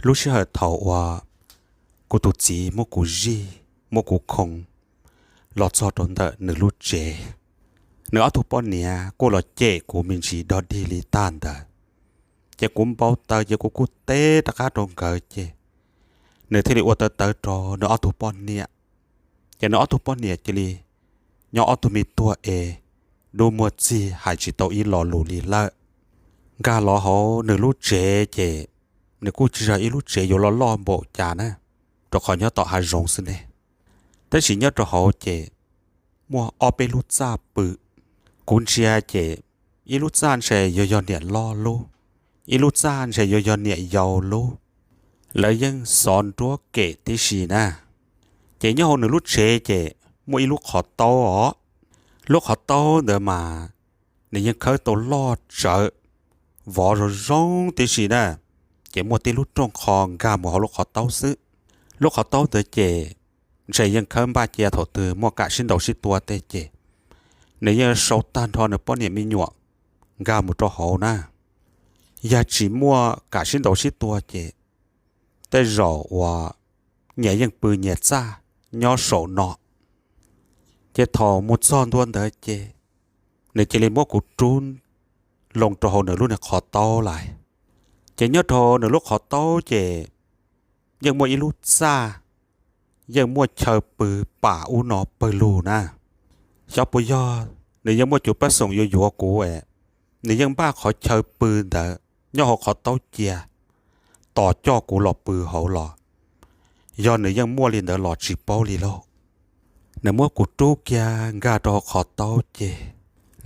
lúc xưa thầuว่ากูตุจีโมกูจีโมกูคงหลอดซอตนเตอหนึ่งลูกเจเนื้อทุปอนเนี่ยกูหลอดเจกูมินชีดอดีลิตันเตอเจกูเบาเตอเจกูเตะตะการตรงเกอเจเนื้อที่เรียกว่าเตอจอเนื้อทุปอนเนี่ยเจเนื้อทุปอนเนี่ยเจลีเนื้อทุมีตัวดูมัวจีหายจิตตัวอีหล่อหลูลีละกาหล่อเขาหนึ่งลูกเจเนื้อกูจะอีลูกเจอยู่ล้อโบจานะตัวขอเนื้อต่อหายงสิเนี่ยแต่สิ่งเนื้อตัวเขาเจมัวเอาไปลูกจ้าปืกุนเชียเจอีลูกจ้านเชยยอนเนี่ยล้อลูอีลูกจ้านเชยยอนเนี่ยยาวลูแล้วยังสอนตัวเกตที่สีนะเจเนื้อหนึ่งลูกเจมัวอีลูกขอโตอ๋อลูกขอโตเดินมาเนี่ยยังเคยตัวลอดเจอวอร์ร้องที่สีนะเจมัวตีลูกตรงคองกามัวเขาลูกขอโตซื้อลูกขอโตเดเจใจยังเคยบ้าเจียถอดตือมัวกะชิ้นดอกชิ้นตัวเตเจในยังโซตันทอนในป้อนเนี่ยมีหยวกกามุตัวเขานะยาจีมัวกะชิ้นดอกชิ้นตัวเจแต่รอว่าเนี่ยยังปืนเนี่ยจ้าย่อโสนอเจทอมุดซ่อนด้วนเดเจในเจลิมัวกุจุนลงตัวเขาในรุ่นเนี่ยขอโตไหลเจย่อทอในลูกขอโตเจยังมัวอีลูซ่ายังมัวเชอปือป่าอุนอเปลูนะชอบปุยอในยังมัวจุดประสงค์อยู่กูในยังบ้าขอเชอปืนแต่ย่อขอเต้าเจียต่อจ่อกูหลอกปือเขาหลอยอนในยังมัวลินเดอหลอดจีเป้าลีโลในมัวกูจูเกียงาดอขอเต้าเจ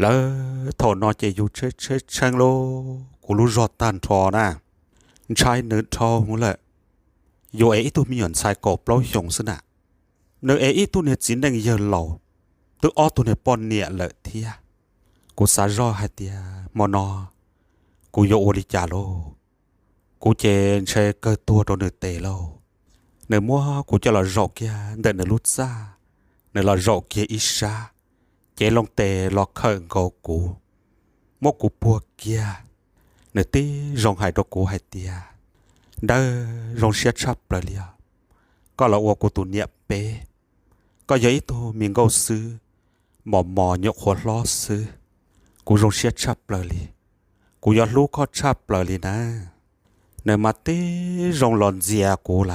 แล้วถอนอเจอยู่เชิดช่างโลกูรู้รอดตันทอนะชายเนื้อทอหัวเลยโยเอตัวมีหย่อนชายกบเล่าหยงสนะเนื้อเอตัวเนี่ยจีนดังเยินเหล่าตัวอ้อตัวเนี่ยปอนเนี่ยเลยเทียกูสารอให้เตียมอนอกูโยโอริจาโลกูเจนเชเกิดตัวตัวเนื้อเตโลเนื้อมัวกูจะหล่อจอกเกียเดินเนื้อลุซ่าเนื้อหล่อจอกเกียอิชาเจลงเตหลอกเขิงกูมกกูปัวเกียเนื้อตีรองหายตัวกูให้เตียเด้อลงเชียชับเปล่าก็เราว่ากูตัวเนี้ยเป้ก็ยัยตัวมีเงาซื้อหมอยกหัวล้อซื้อกูลงเชียชับเปล่ากูยอดลูกก็ชับเปล่านะเนื้อมาเต้ลงหลอนเจียกูไหล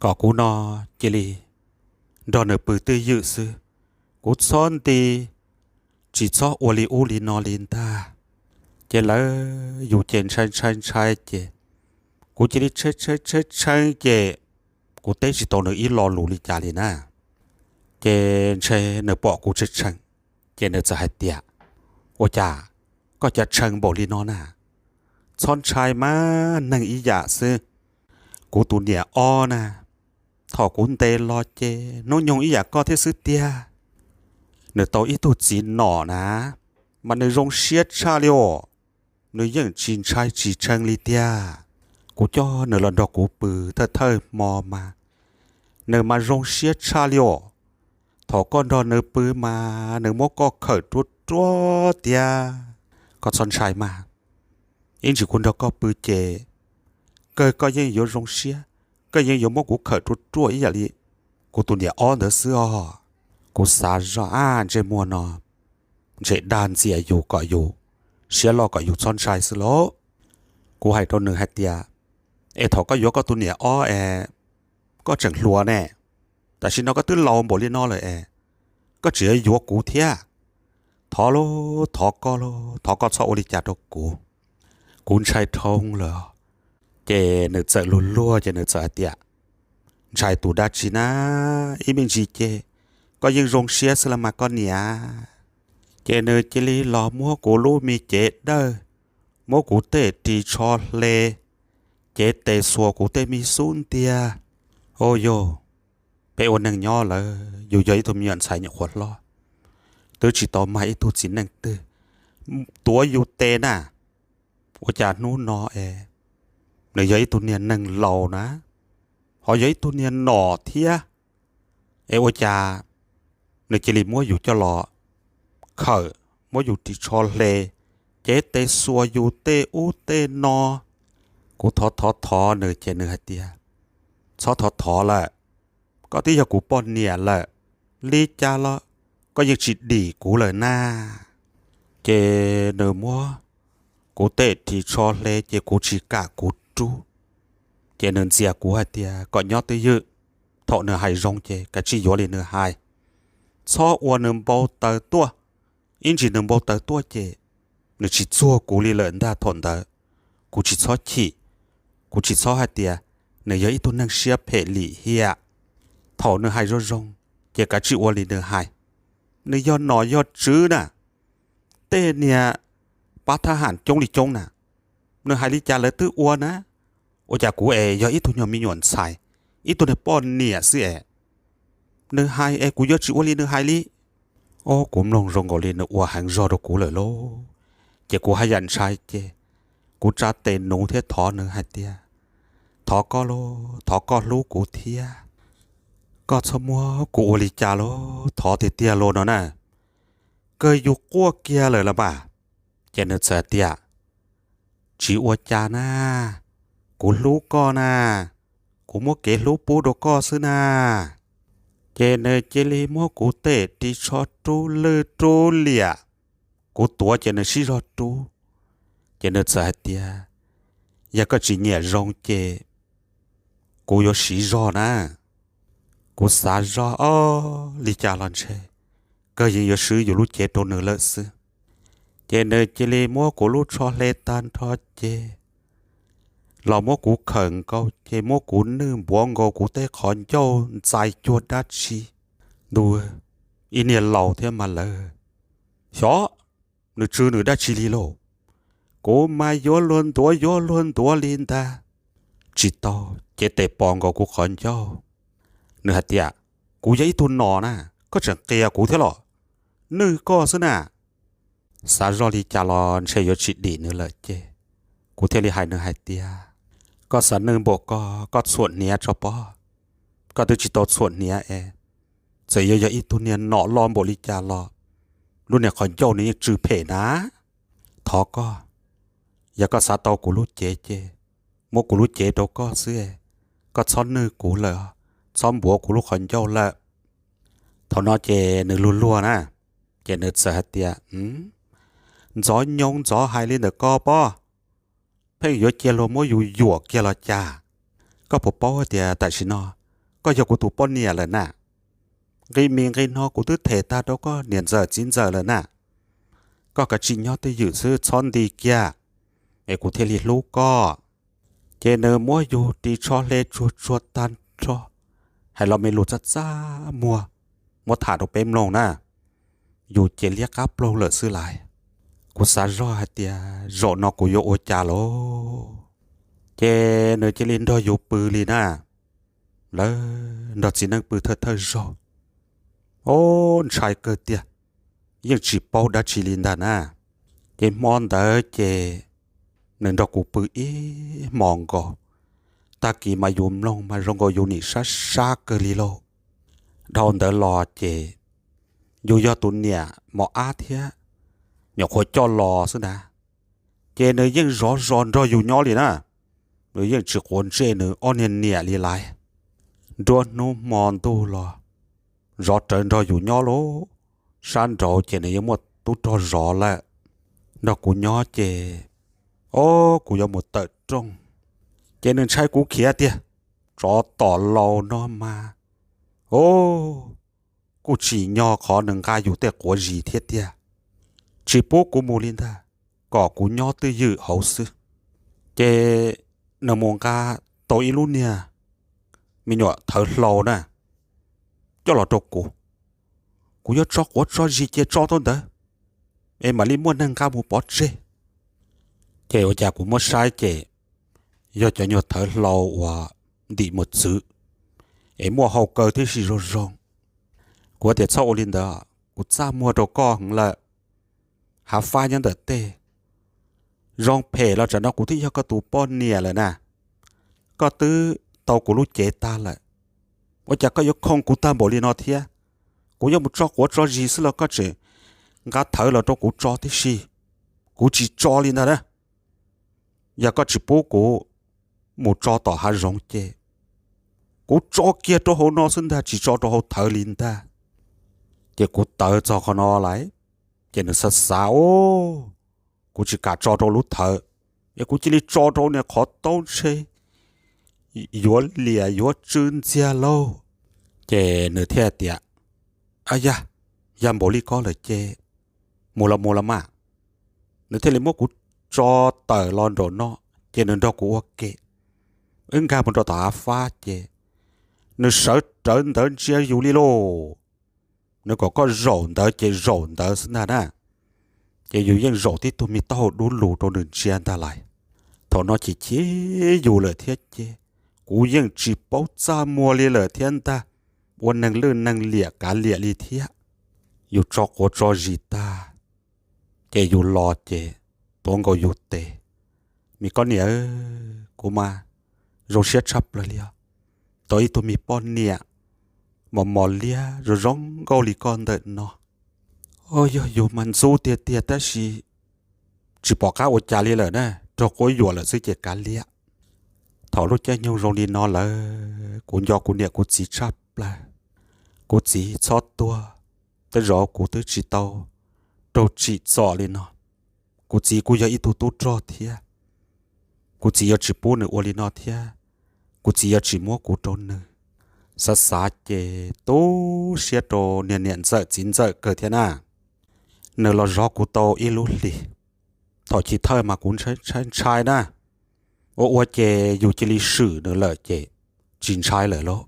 ก็กูนอเจลีดอนเนื้อปืนตื้อยืดซื้อกูซ้อนตีจีซ้ออลีอูลีนอลินตาเจเลยอยู่เจนชัยเจกูจะได้เชิดเจกูเต้สิโตเนออีรอลูลิจาลีนะเจเชเนอปอกูเชิดเจเนอจะให้เตียว่าก็จะเชิงบอกลีนอน่ะซ่อนชายมานั่งอีหยาซื้อกูตัวเนี่ยอ้อนะถอกุนเตรอเจน้องยงอีหยาก็ที่ซื้อเตียเนอโตอีตัวจีนหน่อนะมันในโรงเชียชาเลียวเนอยังจีนชายจีเชิงลีเตียกูจ่อเนื้อหลอนดอกกูปือเธอมอมาเนื้อมารงเชียชาเลียวถอก้อนดอนเนื้อปือมาเนื้อมก็เขิดตัวเตียก็สนใจมาอินจิคุณดอกก็ปือเจก็ยังอยู่รงเชียก็ยังอยู่มกูเขิดตัวอีอย่างนี้กูตัวเนี่ยอ้อนเนื้อเสื้อกูสาระเจมัวนอเจดานเสียอยู่ก็อยู่เชียรอก็อยู่สนใจสิโลกูให้ตัวหนึ่งให้เตียถอก็ยกก็ตัวเนี่ยอ้อก็จังหลัวแน่แต่ชินเราก็ตื้อเราบ่เลียนอเลยก็เจียยกกูเทียทอก็ชอบอริจาดกูกูใช้ทงเหรอเจเนื้อเจลุนลัวเจเนื้อเจเตียใช้ตูดัชินะอีมิงจีเจก็ยังรงเชียสละมาก็เนี่ยเจเนื้อเจลีหล่อมัวกูรู้มีเจเด้อมัวกูเตะตีชอเลเจเตสัวกูเตมีซุนเตียโอโยไปโอนังย่อเลยอยู่ยัยทุ่มยันใส่หยกขวดล้อตัวจีต่อมาอีตัวจีนังตัวอยู่เตน่ะว่าจะนู้นนอในยัยตัวเนียนังเหล่านะหอยัยตัวเนียนหน่อเทียว่าจะในเจลิมัวอยู่จะหล่อเขอมัวอยู่ที่ชอเลเจเตสัวอยู่เตอูเตนอ กูท้อเนื้อเจเนื้อเตียท้อละก็ที่จะกูป้อนเนี่ยละลีจ้าละก็ยังจิตดีกูเลยหน้าเจเนื้อมัวกูเตะที่ชอเลเจกูชิกากูจูเจเนื้อเสียกูให้เตียก็ยอดตัวยืดถอเนื้อหายรงเจกะชิโยเลยเนื้อหายชอวัวเนื้อเบาเตอตัวอินจีเนื้อเบาเตอตัวเจเนื้อชิซัวกูลีเลยได้ทนเตอกูชิชอขี้กูชิชอให้เตียเนื้ออีตัวนั่งเชียเพลีเฮียถอเนื้อหายรงเจกะชิวัวลีเนื้อหายเนื้อยอดหน่อยยอดจื้อน่ะเต้เนี่ยป้าทหารจงหลีจงน่ะเนื้อหายลิจาเลยตื้ออัวนะโอจากกูยออีตัวหยอมีหยวนใส่อีตัวเนี่ยป้อนเนี่ยสิเนื้อหายกูยอดจื้อวัวลีเนื้อหายลิโอ้กูลงรงกอลีเนื้ออัวหังรอดกูเลยโลเจกูให้ยันใช้เจกูจะเต้นนูเทียถอเนื้อหายเตียถอก็โลถอก็รู้กูเทียก็สมัวกูอลิจาโลถอเตียโลเนาะน่ะเกยอยู่กั้วเกียเลยละบ่าเจเนเสเตียชีอวจานะกูรู้ก็นะกูมัวเกรู้ปูดก็ซื้อนะเจเนเจลีมัวกูเตะที่ชอตูเลตูเลียกูตัวเจเนชิรอตูเจเนเสเตียอยากก็จีเนี่ยรงเจกูยอสีรอนะกูสารออ้อลิจาลันเชก็ยังอยู่ซื้ออยู่รู้เจตัวเนื้อเลซื้อเจเนเจลีมัวกูรู้ชอเลตันทอเจเรามัวกูเขิงก็เจมัวกูนึ่งบวงก็กูเตะขอนโจใจจวดดัชชีดูอีเนี่ยเราเทียมมาเลยชอนึกชื่อนึกดัชชีลีโลกูมาโยล้วนตัวลินดาจิตโตเจเตปองก็กูขอนโจเนื้อเตียกูยัยตุนนอนะก็จะเกียกูเท่าหรอนื้อก็ซะนะสารอลีจาลอนเชยชิดดีเนื้อเลยเจกูเทลีหายเนื้อหายเตียก็สันเนื้อบอกก็ส่วนเนี้ยจอปอก็ตัวจิตโตส่วนเนี้ยเสียยอีตุเนี่ยหนอลอมบริจาลอรุ่นเนี่ยขอนโยนี่จือเพนะทอก็อย่าก็สาโตกูรู้เจโมกูรู้เจโตก็เสื้อก็ซ้อนเนื้อกูเลยซ้อมบัวกูรู้ขอนโยละทอนอเจเนื้อลัวนะเจเนื้อเสียเตียgió nhông gió hai lên được co po thấy gió chia lô mỗi dù dùa kia là cha có bộ po thì tại sao nó có giờ của tụ po nè là nè cái miệng cái nó của tứ thể ta đâu có niên giờ 9 giờ là nè có cả chị nhỏ tới dự sư chọn đi kia để của thế liệt lú co chế nơ mỗi dù đi cho lê chuột tan cho hay là mình lụt ra mua thả đồ bém lông nè dù chế liếc áp lông lỡ sư lạiกูสารรอให้เตียโรนอกูโยโอจาโลเจเนเจลินดออยู่ปือลีน่าแล้วดอจีนังปือเธอรอโอ้ชายเกิดเตียยังจีปอดัชิลินดาน่าเจมอนเดอเจหนึ่งดอกูปือมองก็ตากีมายุมลงมารงก็อยู่นี่ซาเกลีโลดอนเดอรอเจอยู่ยอตุนเนี่ยหมออาเทียnhỏ khối cho lò xí nè chế nơi những rõ rồi dù nhỏ liền à nơi những chỉ cuốn chế nơi on nhiên nhẹ li lại đua nu mòn tu lò rõ trơn rồi dù nhỏ lố san trâu chế nơi những một tu cho rõ lại nó cũng nhỏ chế ô cũng có một tờ trong chế nên sai cú kia tia rõ tỏ lâu nó mà ô cũng chỉ nhỏ khó nâng ca dù tệ của gì thiết tia chỉ bố của mù linh ta có của nhỏ tư dự hậu sư chế nợ mong ca tội luôn nè mình nhọ thở lâu nè cho là trọc của nhớ cho của cho gì chế cho tôi đó em mà linh muốn nâng ca một bó chế chế ở nhà của mất sai chế do cho nhọ thở lâu và đi một sự em mua hậu cơ thế gì rồi của tiệt sau linh đó của cha mua đồ con làหาฟ้ายังเดือดเต้รองเพเราจะนอกกูที่ยกตูป้อนเนี่ยเลยนะก็ตื้อเตากูรู้เจตาแหละว่าจะก็ยกคงกูตามบริโนเทียกูยังมุดจอกหัวจอจีสิแล้วก็เจงาเถอเราตัวกูจอที่ชีกูจีจอลินะนะอยากก็จีปูกู một cho tỏ hai rong chê cú cho kia cho hồ nó sinh ta chỉ cho hồ thở linh ta chê cú tớ cho con nó lại chê nó sát sao cú chỉ cả cho lúc thở ya cú chỉ li cho nè khó tốn chê yếu lìa yếu chân chia lâu chê nửa thế tiệt ai ya yam bố li có lời chê mùa là mà nửa thế li mốt cú cho tờ lon đồ nó chê nửa đó cú ok ứng ca một trò tả phá chê nửa sợ trơn tớ chia yếu li lô nửa có rộn tớ chê rộn tớ xin nè chê yếu yên rộn thì tụi mi tao đủ lù đồ nửa chia ta lại thọ nó chỉ chế yếu lời thiết chê cú yên chỉ bảo cha mua li lời thiên taวันนังเลื่อนนังเหลี่ยการเหลี่ยลีเทียอยู่จอกโอจอจีตาเจอยู่รอเจตัวก็อยู่เตมีก้อนเนี่ยกูมาโรเชียชับเลยเลียตัวอีตัวมีป้อนเนี่ยมอเลียร้องเกาหลีก่อนเดินเนาะโอ้ยอยู่มันสู้เตี้ยแต่สิchỉ bỏ cá ở nhà liเลยนะจอกอยู่เลยซื้อเจการเลียถอดรถแจ้งยงโรงเรียนนอนเลยกูยอกูเนี่ยกูจีชับเลยกูchỉ cho tua tới rõกูtới chỉ tao đâu chỉ rõ lên nóกูchỉกูgiờ ít tu cho thiaกูchỉ giờ chỉ bố nữa ô lên nó thiaกูchỉ giờ chỉ muaกูtrốn nữa sát sát chê tu xia trò niệm sợ chín sợ cờ thiên à nữa là rõกูtao ít lúc đi thọ chỉ thơ mà cũng sai na ô chê dù chỉ lịch sử nữa là chê chín sai lời lo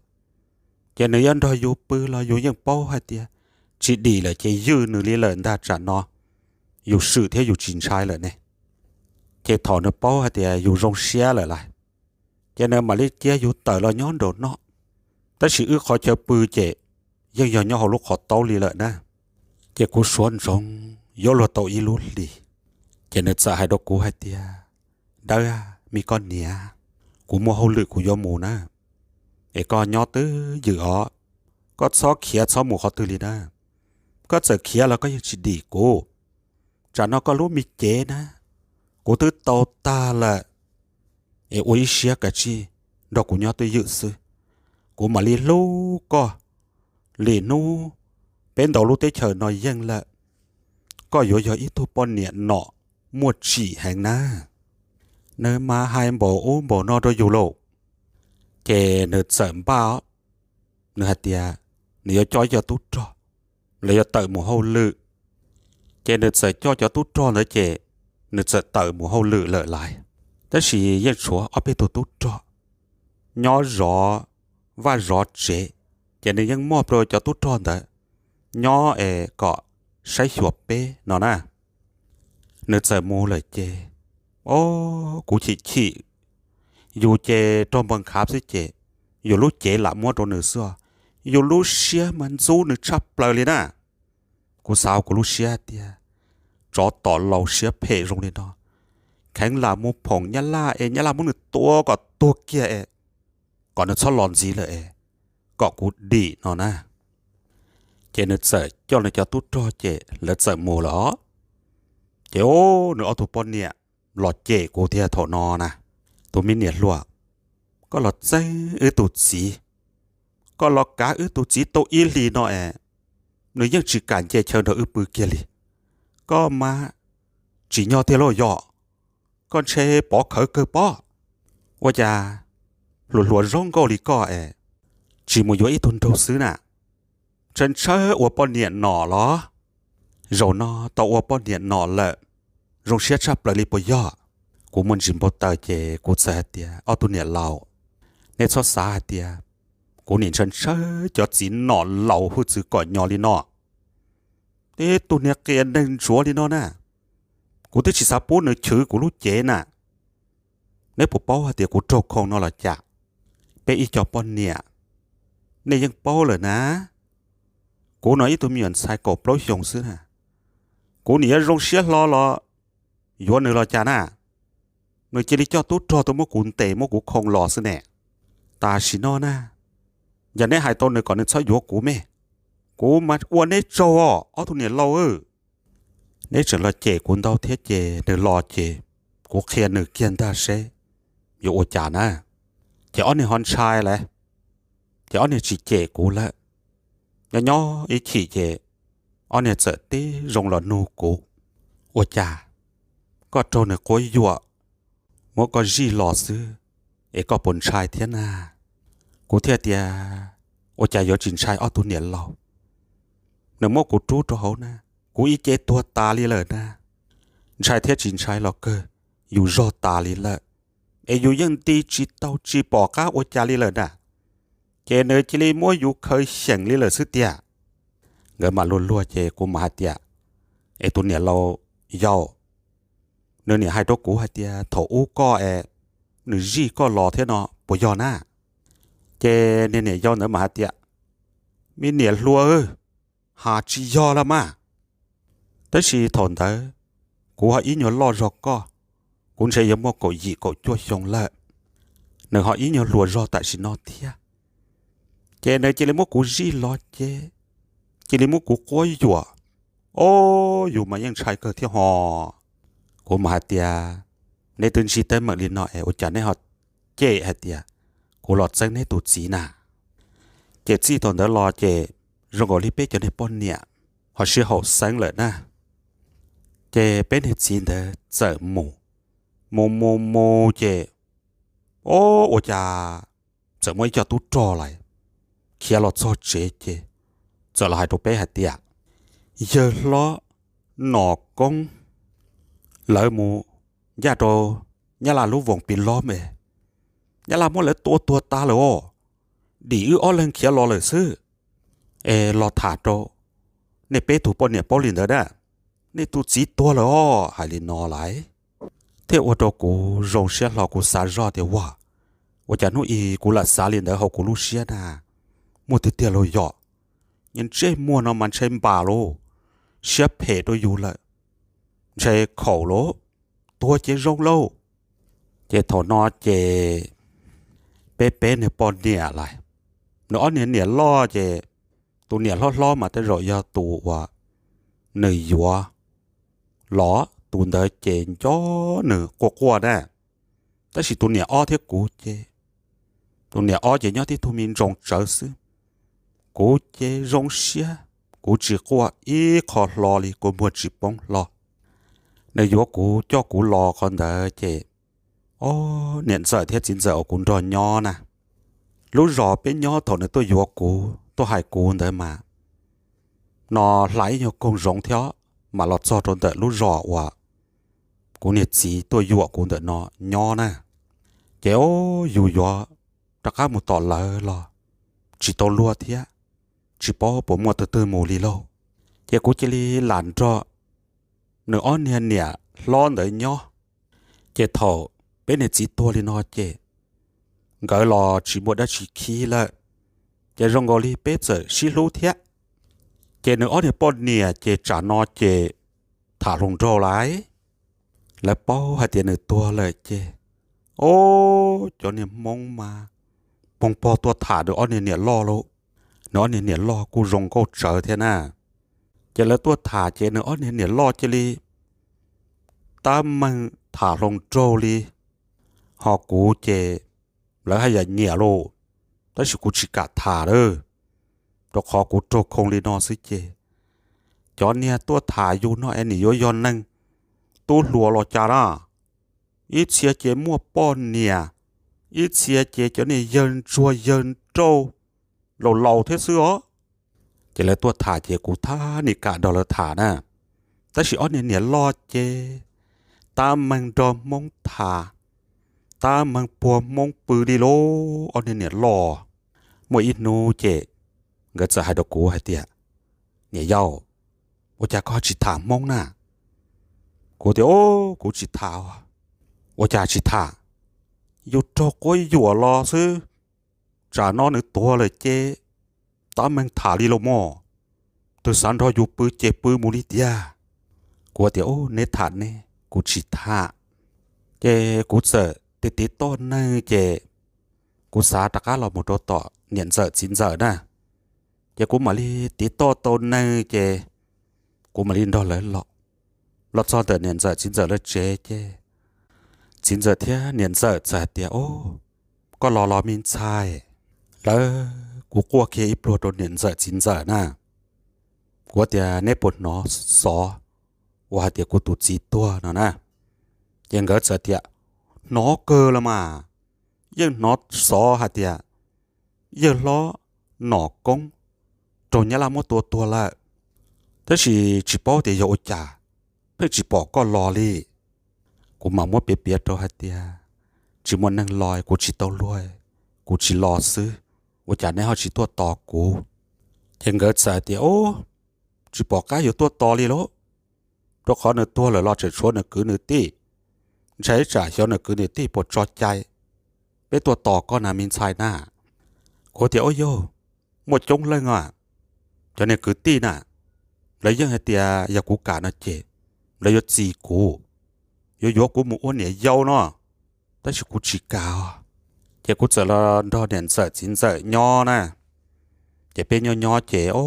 chè nữ nhân đòi dù bự là dù những bao hai tia chỉ đi là chè dư nữ lý lợn ta trả nó dù sự thế dù chính sai lợn này chè thọ nữ bao hai tia dù rong xe lợn lại chè nữ mà lý chè dù tờ là nhón đồ nó ta chỉ ước khó chờ bự chè nhưng giờ nhau họ lúc họ tao lý lợn na chè cú xuân rong yếu lo tao ý lút đi chè nữ sợ hai đồ cú hai tia đây mi con nhẹ cú mua hậu lự cú do mù na ê con nhỏ tư dự họ có xó khía xó mù họ tư li na có sợ khía là có chỉ đi cô chả nó có lúc mi chế na cô tư tàu ta là ê ôi xía cả chi đó cô nhỏ tư dự sư cô mà li lú co li nu bên đầu lúc tới chờ nói dân là có yếu ít thu bọn nhẹ nọ mua chỉ hàng na nơi mà hai bộ bộ nó đôi dù lộ chè nửa sợm bao nửa hạt tia nửa cho tút cho lấy tự một hậu lự chè nửa sợi cho tút cho nữa chè nửa sợi tự một hậu lự lợi lại đó là yên số ở bên tút cho nhỏ rõ và rõ chè chè nửa những mua rồi cho tút cho nữa nhỏ cọ say chuột bê nó nè nửa sợi mua lời chè ô cụ chỉ dù chè trong bằng khắp sẽ chè dù lúc chè lại mua trong nửa xưa dù lúc xia mình dù nửa chắp lời lên à cô sao cô lúc xia tia cho tỏ lầu xia phê rong lên đó khánh là mua phòng nhá la mua nửa tua kia còn nó cho lòn gì lại có cú đi nó nè chè nửa sợ cho nó cho tút cho chè lỡ sợ mù lỏ chè ô nửa tụ pon nè lọt chè cô thia thọ nò nè tụi mình nhiệt lụa có lọt dây tụt xí có lọt cá tụt xí tụi y lì nọ nếu như chỉ cảnh chơi chơi nó bự kia lì có mà chỉ nhau theo lối dọ con xe bỏ khởi cơ bỏ ôi cha lụa rong go lì có chỉ một yếu tuần đầu xứ nè chân chơi ở bên điện nọ đó rồi nó tàu ở bên điện nọ lợ rồi xe chắp lại lì bồi dọกูมันจิมบอตาเจกูเสียเดียเอาตัวเนี่ยเหล่าในชอบสาเดียกูเนี่ยฉันเชื่อจะจีนหนอนเหล่าหูจือก่อนยอลีนอเอ๊ะตัวเนี่ยเกณฑ์หนึ่งชัวลีนอน่ะกูได้ชิซาปูเนื้อชื่อกูรู้เจน่ะในปุ๊บเป้าเดียกูโจกคงนอละจักไปอีจอปอนเนี่ยในยังเป้าเลยนะกูน้อยตัวมีอันใส่กบปล้อยยงซื้อน่ะกูเนี่ยรงเชียรอย้อนเนื้อละจ้าน่ะngười chỉ đi cho tốt cho tôi mua cuốn tệ mua cuốn không lò xí nè ta chỉ nói na giờ này hai tôn này còn nên sao vô cú mẹ cú mà uốn nết trâu ở thu nè lâu nết trở lại chè cuốn đau thiết chè để lò chè cú khen nửa kiên ta sẽ อยู่โอจานะเจ้าอ้อนในฮอนชายแหละเจ้าอ้อนในจีเจกูละย่ออีจีเจอ้อนในเจอตีรงหลอนูกูโอจาก็โจนก้อยยัวมัวก็จีหล่อซื้อเอก็ปนชายเทียนากูเทียเตียโอจายจินชายอ้อตัวเหนียนเราเนื้อมัวกูจู้ตัวเขานะกูอีเจตัวตาลีเลยนะชายเทียจินชายเราเกออยู่รอตาลีเลยเออยู่ยังตีจีเต้าจีปอก้าโอจาลีเลยนะเจเนอจิลีมัวอยู่เคยเสียงลีเลยสุดเตียเงินมาลัวเจกูมาเตียเอตัวเหนียนเราย่อเนื้อเนี่ยให้ตัวกูให้เตียโถอู้ก็หรือจีก็รอเท่านาปวยอหน้าเจเนี่ยย่อเนื้อมาเตียมีเนี่ยลัวหาจีย่อละมาแต่สิถอนเถอะกูหาอีหยอรอรอกก็กูใช้ยมก็ยีก็จ่วยชงละเนื้อหาอีหยอลัวรอแต่สินอเทียเจเนื้อเจลิมกูจีรอเจลิมกูก้อยอยู่โอ้อยู่มายังชายเกิดที่หอกูมาเตียในตื่นชีเต้เมื่อลินออุจจาระในหอเจฮเตียกูหลอดเส้นในตุดสีน่ะเจซี่ตอนเดรอเจรงกอลิเป้จนในป้นเนี่ยหอเชื่อหอเส้นเลยนะเจเป็นเหตุจีนเดเจอหมูเจโอ้โอจาเจอไม่จะตุ้จออะไรเขียหลอดซอเจจะลายตัวเป้ฮเตียเยอะล้อหนอกกงlỡ mù nhà đồ nhà là lũ vòng pin lo mẹ nhà là mua lỡ tua ta lỡ đi ư lên kia lo lỡ sư lo thả đồ nè bé thủ bọn nè bao liền đó đã nè tụ chỉ tua lỡ hay liền nó lại thế ô tô cũ rong xe lò cũ xả ra thì wa ô chả nuôi cũ là xả liền đó hậu cũ lú xe nà mua từ tiền rồi dọ nhưng chơi mua nó mà chơi bà lô xe phê tôi dù lại chơi khẩu lỗตัวเจรงโลเจถอนอเจเป๊ะเนี่ยปอนเนี่ยอะไรเนาะเนี่ยล่อเจตัวเนี่ยล่อมาแต่รอยาตัวว่าหนึ่งยัวล้อตัวเดเจนจ้อหนึ่งกว่าได้แต่สิตัวเนี่ยอ้อเทียกูเจตัวเนี่ยอ้อเจเนี่ยที่ทุมินจงเจอซื้อกูเจรงเสียกูจีกว่าอีขอรอลีกูมัวจีปงรอในยัวกูจ่อกูรอคนเดอเจโอ้เนี่ยเสือเทียจินเสือกูรอย่อนะรู้รอเป็นย่อถอนในตัวยัวกูตัวหายกูเดอมานอไหลยัวกงรงเทียมาหลอดจอจนเดอรู้รอว่ากูเนี่ยจีตัวยัวกูเดอนอย่อนะเจ้าอยู่ยัวตะก้ามุต่อเลยหรอจีโตลัวเทียจีป้อผมมัวตื่นมูลีโลเจ้ากูจะลีหลานจ่อเนื้ออ้อนเนี่ยร้อนเลยย่อเจเท่าเป็นเหตุจีตัวเลยนอเจเกยรอจีบได้จีขี้เลยเจรงกอลีเป็ดเจอชิลูเทียเจเนื้ออ้อนเนี่ยปนเนี่ยเจจานอเจถาลงโจไหลแล้วป้อให้เตียนตัวเลยเจโอ้จนเนี่ยมองมาปงปอตัวถาเนื้ออ้อนเนี่ยล่อโลเนื้ออ้อนเนี่ยล่อกูรงก็เจอเท่าน่ะเจแล้วตัวถาเจเนื้ออ้อนเนี่ยล่อเจลีตามมันถาลงโจลีหอกูเจแล้วให้อย่าเนี่ยโลแต่สิกูชิกะถาเด้อตัวขอกูโจคงลีนอสิเจจอนเนี่ยตัวถาอยู่นอแอนนี่ย้อนนั่งตัวหลัวรอจาระอีเชียเจมัวป้อนเนี่ยอีเชียเจจอนนี่เยินจัวเยินโจเหล่าเทซื้อเจแล้วตัวถาเจกูท่านี่กะดอลถานะแต่สิอ้อนเนี่ยรอเจตามมังดอมมงถาตามมังปัวมงปือดีโลอ้อนเนี่ยรอมวยอินูเจเกิดจะให้ดอกกูให้เตียเนี่ยย่อว่าจะก็จิตถามมงน่ะกูเดี๋ยวกูจิตถาวว่าจะจิตถาอยู่จอก้อยอยู่รอซื้อจ่านอนในตัวเลยเจตามมังถาลีโลโมตัวสันรออยู่ปือเจปือมูลิเตียกูเดี๋ยวเนถานเนี่ยกูจิตถาเจกูเจอติดต้นนั่งเจกูสาตะก้าเราหมดต่อเนี่ยเจอจินเจอนะเจกูมาลีติดต้นนั่งเจกูมาลีนดอเลยหรอกเราจอเดินเนี่ยเจอจินเจอแล้วเจ chính giờ thế niên giờ giờ tiệt ô có lò mình sai lỡกูกลัวเคอีโปรตัวนินเจอจินเจอน่ะกูเดียเนปนนอสอว่าเดียกูตุจีตัวน่ะนะยังก็เจอเดียนอเกอละมายังนอสอหาเดียยังล้อหนอกงตรงนี้ละมัวตัวละแต่สิปอเดียโยจ่าเพื่อสิปอก็รอลี่กูมามัวเปียตัวหาเดียจิมันนั่งลอยกูจิโตรวยกูจิรอซื้อว่าจะในเขาจิตัวต่อกูยังเกิดสายเดียวโอ้จิบอกก้าอยู่ตัวต่อเลยโลตัวขอเนื้อตัวเลยรอจะชวนเนื้อคือเนื้อตีใช้จ่ายเชียวเนื้อคือเนื้อตีปวดจอดใจเป็นตัวต่อก็นามินชายหน้าโคเดียวโอ้โยหมดจงเลยอ่ะจะเนื้อคือตีน่ะแล้วยังให้เตียยากูกานะเจแล้วยศจีกูยกกูหมูอ้วนเนี่ยเย้าเนาะแต่ชิกูชิกาวเจ้ากูจะรอดอเด่นเสอจินเสอยอนะเจ้าเป็นยอเจ้โอ้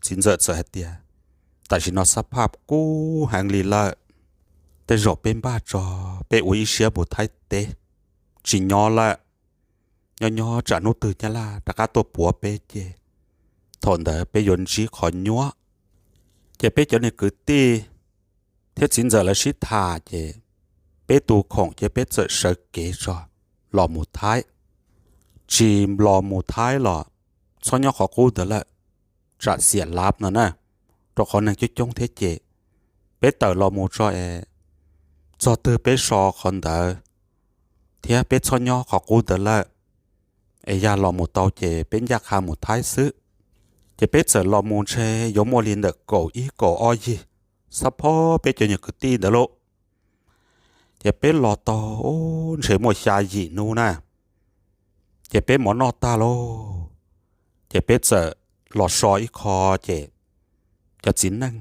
จินเสอเสอเดียแต่ฉันนอสภาพกูห่างลีละแต่รอเป็นบ้าจอเป็นอุ้ยเชียบุไทยเตจินยอละยอจะนุตื่นยาละตะกาตัวปัวเปเจทนเดอไปยนชีขอยัวเจ้าเป็นเจ้าเนี่ยคือตีเท่าจินเสอละชิทาเจ้เป็นตัวของเจ้าเป็นเสอเสอเกจอหล่อหมูท้ายจีมหล่อหมูท้ายหล่อซ้อนยอขอกูเดอละจะเสียลับนะนะตัวคนนั้นจะจงเทเจเป็ดเตอหล่อหมูจอจอเตอเป็ดซอคนเดอเทียเป็ดซ้อนยอขอกูเดอละยาหล่อหมูเตาเจเป็นยาคาหมูท้ายซื้อจะเป็ดเจอหล่อหมูเชยมโมลินเดอโกอีโกอ้อยซัพพอเป็ดจะอยู่คือตีเดอโลจะเป็นหล่อต่อโอ้เฉยหมดชายหยีนูนะจะเป็นหมอนอตาโลจะเป็นเจอหล่อซอยคอเจจะจินนั่ง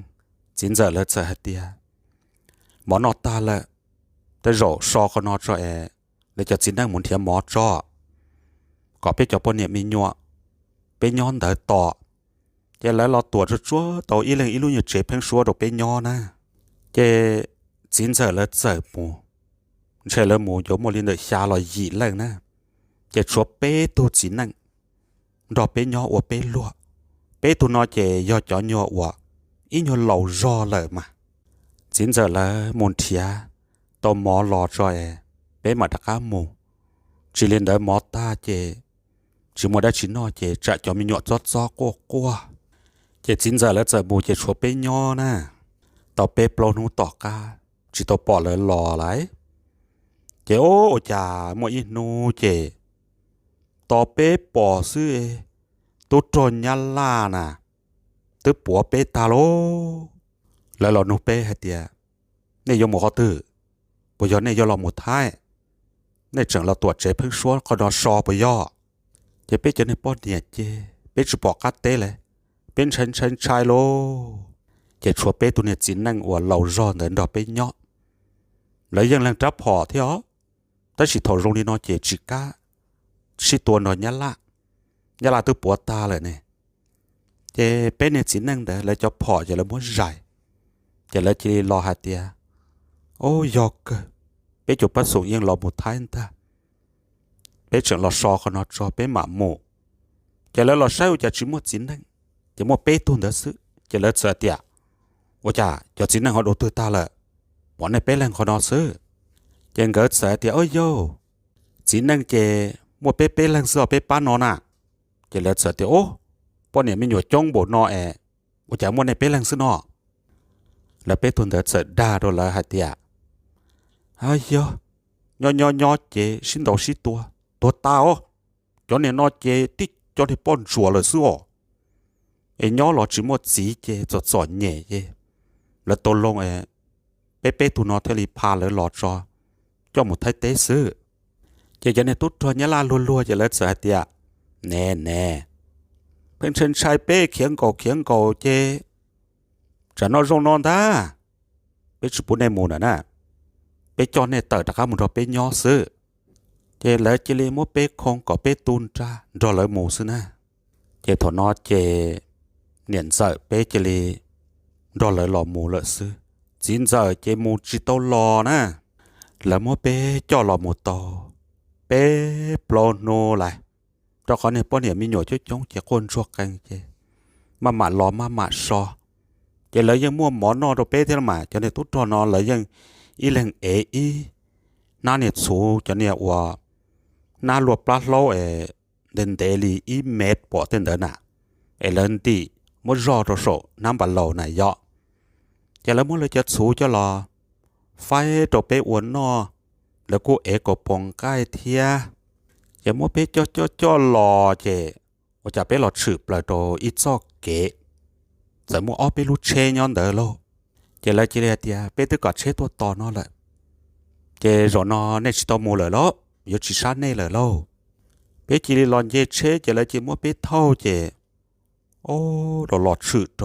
จินเจอแล้วเจอเดียหมอนอตาละแต่โรซอคนอจอแล้วจะจินนั่งหมุนเทียมหมอจอก็เป็นจอปนเนี่ยมีหนัวเป็นย้อนเดอต่อจะแล้วเราตรวจชัวตัวอีเรื่องอีลุยเจ็บเพิ่งชัวตัวเป็นย้อนนะเจจินเจอแล้วเจอหมูใช่แล้วหมู有莫林的下了一冷呢，จะชัวเป้ตัวจีนังดอกเป้ยอวัวเป้ลัวเป้ตัวนอเจยอจอยอวัวอียอเหล่ารอเลยมาจินเจอแล้วมุนเทียตัวหมอรอจอยเป้มาตะก้าหมูจีเรียนเดอหมอตาเจจีมัวได้ชินอเจจะจอมีหยอดจอกัวเจจินเจอแล้วเจอหมูเจชัวเป้ยอนะตัวเป้ปลนูต่อกาจีตัวปอเลยรอไรเจ้าจ่ามัวอินูเจต่อเป๊ปอซื้อตัวจนยันล่าน่ะตัวปัวเป๊ตาโลแล้วเราหนูเป๊ให้เดียเนี่ยยมหมอตื้อปยอนเนี่ยยอเราหมดท้ายเนี่ยจังเราตรวจเจเพิ่งชัวก็ดอซอปยอเจเป๊จะในป้อนเนี่ยเจเป๊จะบอกกัดเต้เลยเป็นฉันชายโลเจชัวเป๊ตัวเนี่ยจินนั่งอวดเรารอเดินดอกเป๊เนาะแล้วยังแรงจับพอที่อ๋อแต่สิถอดลงนี่นอเจจิก้าสิตัวนอนยะละตัวปวดตาเลยเนี่ยเจเป็นเนี่ยจินนั่งเด้อแล้วจะพอจะแล้วม้วนใหญ่จะแล้วจะรอหาเตียโอ้ยอกเป็นจุดประสงค์ยังรอหมดท้ายนั่นตาเป็นจังรอซอคนอจอเป็นหมาหมูจะแล้วรอใช้จะชิมวจินนั่งจะมัวเป็นตุนเด้อซื้อจะแล้วเสียเตียว่าจะจินนั่งเขาดูตัวตาเลยวันนี้เป็นแรงคนอซื้อยังเกิดเสียเตียโอ้ยโยจินนั่งเจมัวเป็นแรงเสือเป็นป้านอน่ะจะแล้วเสียเตียโอ้ป้อนเนี่ยไม่หยุดจ้องโบนอว่าจะมัวในเป็นแรงซื้อนอแล้วเป็นตุนเด้อเสียด่าโดนเลยหาเตียเฮ้ยโยยอเจสินดอกสิตัวตาอ๋อจนเนี่ยนอเจที่จนที่ป้อนชัวเลยซื้ออ๋อยอหลอจิมัวจีเจจะสอนเนี่ยเจแล้วตัวลงเป๊ะตัวนอเทลีพาเลยหลอดจอเจ้าหมดไทยเตซื้อเจจะในตุ๊ดทวนยาลาลัวจะเลิศเสียเตียแน่เป็นเชิญชายเป้เขียงเก่าเจจะนอนรงนอนได้เป็นชุบุในหมู่น่ะเป็นจอในเตอร์ตะก้ามุนเราเป็นยอซื้อเจแล้วเจเลยมัวเป็นคงก็เป็นตุนจ้าดอเลยหมู่ซื้อนะเจถอนอเจเนียนเสือเป็นเจเลยดอเลยหล่อหมู่เลยซื้อจินเจอเจหมู่จิโตหล่อนะ lỡ mua bé cho lò một tò bé plono lại cho con này bọn này mi nhổ cho chúng chỉ con chuột canh chứ mà lò mà so chỉ lấy những mua món nó đồ bé thế mà cho nên tốt cho nó lấy những ý lần ấy ý na này số cho nênว่าna lúaปลาโลđến đây li ý mệt bỏ tên đó nè lần tí mua rau rồi số năm bả lầu này dọ chỉ lấy mua lấy cho số cho lò phải đồ bé uốn nóแล้วกูก็ปองใกล้เทียอย่ามัวไปจ่อรอเจว่าจะไปหลอดสืบเลยโตอีจอกเก๋แต่มัวอ้อไปรู้เชยย้อนเด้อโลเจเลยเจเลยเตียไปตึกกอดเชตัวต่อนั่นแหละเจรอนอในชิตอมูเลยโลอยู่ชิชาเน่เลยโลไปจีรีลอนเจเชเจเลยเจมัวไปเท่าเจโอ้หลอดสืบโต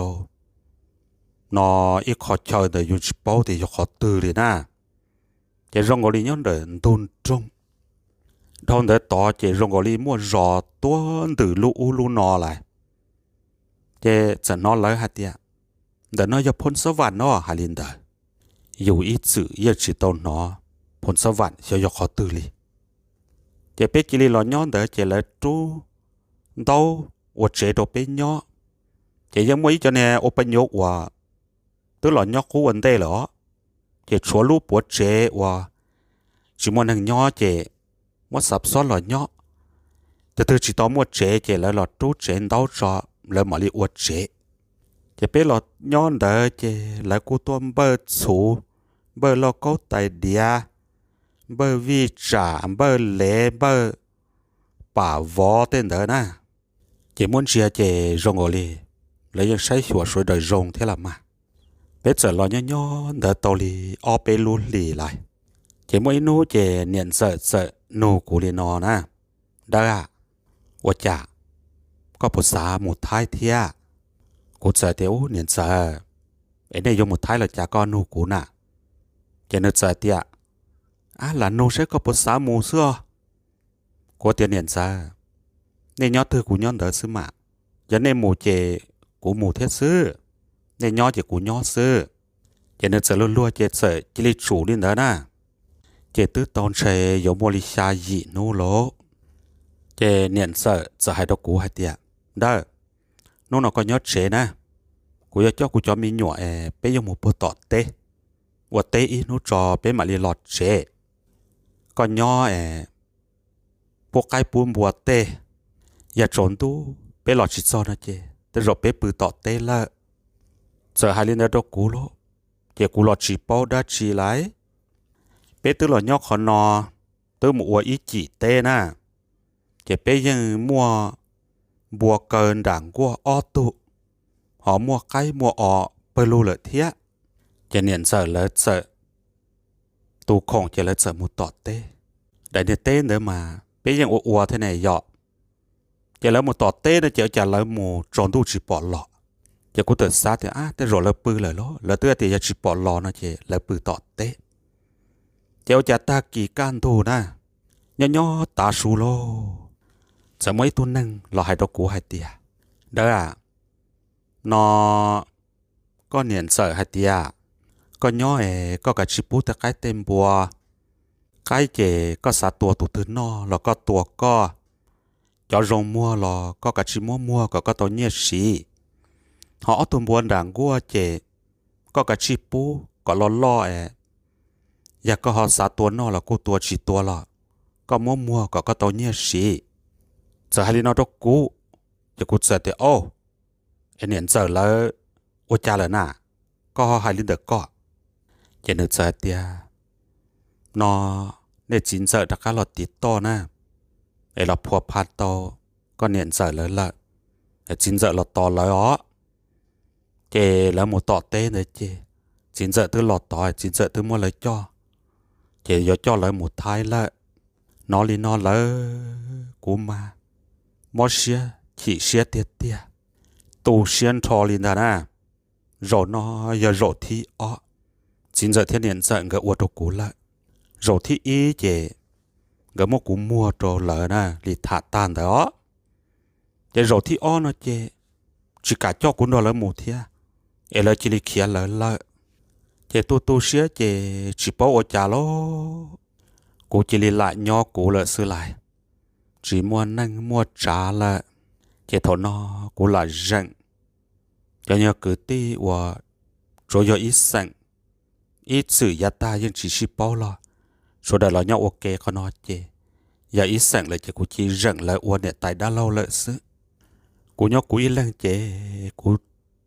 นออีขอเชยเดอยู่ชิปเอาเดอยู่ขอตื่นเลยนะchỉ rong gò li nhon đời tôn trong thôn đời tỏ chỉ rong gò li mua rò tuôn từ lu nọ lại chỉ chẳng nó lấy hạt tiệt đời nó cho phun sâu vạn nó hà linh đời dù ít sự yêu chỉ tôn nó phun sâu vạn cho khó tư li chỉ biết chỉ li lo nhon đời chỉ lấy chú đâu ở chế độ bên nhọ chỉ giống mấy cho nên ở bên nhọ và tức là nhọ cũ vấn đề đó chỉ chúa lú bùa chế và chỉ muốn hàng nhỏ chế muốn sắp xót là nhỏ từ chỉ tao mua chế chế lại là trú chế đau cho lại mà đi uất chế chế biết là nhỏ đỡ chế lại cú tuôn bơ số bơ lo câu tài địa bơ vi trả bơ lệ bơ bà võ tên đỡ nè chế muốn chia chế rong ở đi lấy những sai sửa sửa đời rong thế là mà bây giờ lo nhỏ đỡ tàu li ở bên lú li lại chỉ mỗi nô chỉ nhận sợ nô của li nó nè đó àว่าจะก็ภาษาหมดท้ายเทียกูจะเดี๋ยวnhận sợไอ้เนี่ยยมหมดท้ายเราจะก็นกูน่ะจะนึกsợเตียlà nô sẽ cóภาษาหมู่เสื้อกูเตียnhận sợเนี่ยย้อนถือกูย้อนเด้อซื้อมาจะเนี่ยหมู่เจกูหมู่เทซื้อเนี่ยย้อนเจกูย้อนซื้อจะนึกsợรัวๆเจsợจิลิจูลินเด้อนะเจตื้อตอนเชยยมลิชายีนู่โลเจnhận sợ sợ hai đó cú hai tiệt đó nó có nhớ chế nè cú cho cú cho mi nhỏ bé dùng một bữa tọt tê và tê ít nó cho bé mà li lọt chế còn nhỏ buộc cái buôn bùa tê giờ trốn tu bé lọt chỉ cho nó chếแต่rồi bé bự tọt tê là sợ hai liên đó cú lô chế cú lọt chỉ bao đã chỉ lại bé từ lọt nhỏ khó nọ từ một ít chỉ tê nè chỉ bây giờ mua bùa cơn đảng của ô tô họ mua cái mua ọ bơi lưu lợi thiết chỉ nhận sợ lợi sợ tù khổng chỉ lợi sợ một tọt tê đại nhiệt tê nữa mà bây giờ ủa thế này dọ chỉ lợi một tọt tê nó chỉ trả lợi một tròn tu chỉ bỏ lọ chỉ có tự sát thì thế rồi lợi bự lợi đó lợi tưa thì chỉ bỏ lọ nó chỉ lợi bự tọt tê chỉ trả ta kỳ can tu nè nhỏ ta su lôจะไม่ตัวนึงเราให้ตัวกูให้เตียเด้อนอก็เนียนเสือให้เตียก็ย่อก็กระชิปูแต่ใกล้เต็มบัวใกล้เจก็สาตัวตุตื่นนอแล้วก็ตัวก็จอรงมัวรอก็กระชิมัวก็ตัวเนียสีhọตัวบัวด่างกัวเจก็กระชิปูก็ล้ออยากก็họสาตัวนอแล้วกูตัวฉีตัวละก็มัวก็ตัวเนียสีgiờ hai nó đốc cúจะกูเจอแต่โอ้เอ็นเห็นเจอแล้วโอจาเลยน่ะก็haiลิ้นเด็กก็จะนึกเจอเตียนอเนี่ยจินเจอดักการหลอดติดต่อนะไอเราพัวพัดต่อก็เนี่ยเจอเลยละไอจินเจอเราต่อเลยอ๋อเจแล้วหมดต่อเต้เลยเจจินเจอตัวหลอดต่อจินเจอตัวมัวเลยจ่อเจยจ่อเลยหมดท้ายละนอลีนอเลยกูมาmua xe chỉ xe tiệt tiệt tu xuyên thò lên đó nè rồi nó giờ rồi thì chính giờ thiên nhiên sợ người uất đồ cũ lại rồi thì ý chứ người mua cũ mua đồ lỡ nè thì thả tan đó để rồi thì nó chứ chỉ cả cho cũ đó lỡ một thia ấy là chỉ đi kia lỡ lỡ chế tu xía chế chỉ bảo ở nhà lo cô chỉ đi lại nhỏ cô là xưa lại chỉ mua năng mua trả là chế thọ nó cô là răng cho nhớ cứ tí và rồi giờ ít sang ít sự gia ta nhưng chỉ bảo lo rồi đó là nhau ok có nói chế giờ ít sang lại chế cô chỉ răng lại uốn để tại đã lâu lại xứ cô nhớ cô ít lăng chế cô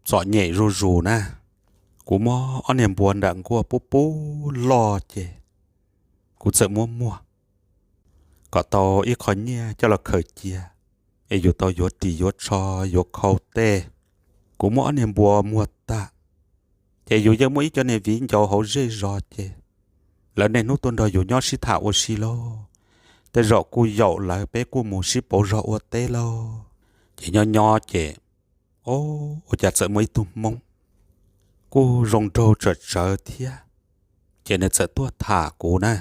dọn nhẹ rù rù na cô mò anh em buồn đặng cô bố lo chế cô sợ mua có tao ít khó nhẹ cho là khởi chia ai dù tao dù tì dù cho dù khâu tê cô mò anh em buồn mua ta chế dù giờ mỗi cho nên vì cho hậu dễ rõ chế lần này nút tuần đó dù nhỏ xí thảo ô xí lo thế rõ cô dậu lại bé cô muốn xí bộ rõ ô tê lo chế nhỏ chế ô chả sợ mấy tụm mông cô rong trâu trở thia chế nên sợ tua thả cô nè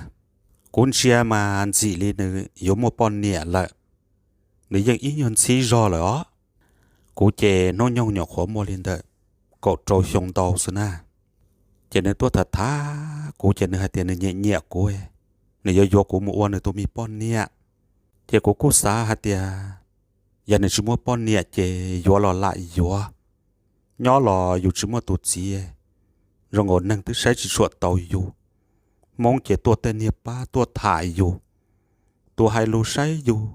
cô chia mà gì lên nữa yếu một bọn nhẹ lại nếu như ý nhân xí rõ rồi đó cô chế nó nhông nhỏ khó mua lên đợi cậu trâu xong tàu xưa nè chế nên tua thật thá cô chế nên hai tiền nhẹ nhẹ cô ấy nếu như cô mua uống nữa tôi mi bọn nhẹ chế cô xá hai tiền giờ này chỉ mua bọn nhẹ chế yếu lò lại yếu nhỏ lò yếu chỉ mua tụt gì rồi ngồi năng tới sai chỉ suốt tàu yếu mong chế tua tên hiệp ba tua thải yếu tua hai lô sai yếu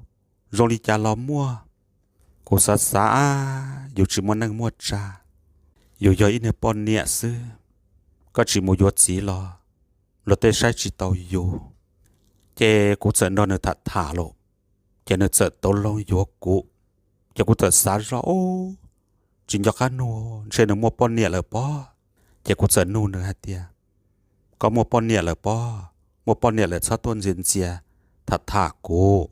rồi đi trả lò mua cô xa yếu chỉ mua năng mua trà yếu giờ ít này bọn nhẹ xứ có chỉ mua yếu gì lò rồi tới sai chỉ tàu yếu chế cô sợ nó nữa thật thả lộ chế nó sợ tàu lâu yếu cụ chế cô sợ xa rõ chính cho cá nô trên nó mua bọn nhẹ là bó chế cô sợ nô nữa hả tia có mua bọn nhẹ là bó mua bọn nhẹ là sao tuân diễn chia thật thả cô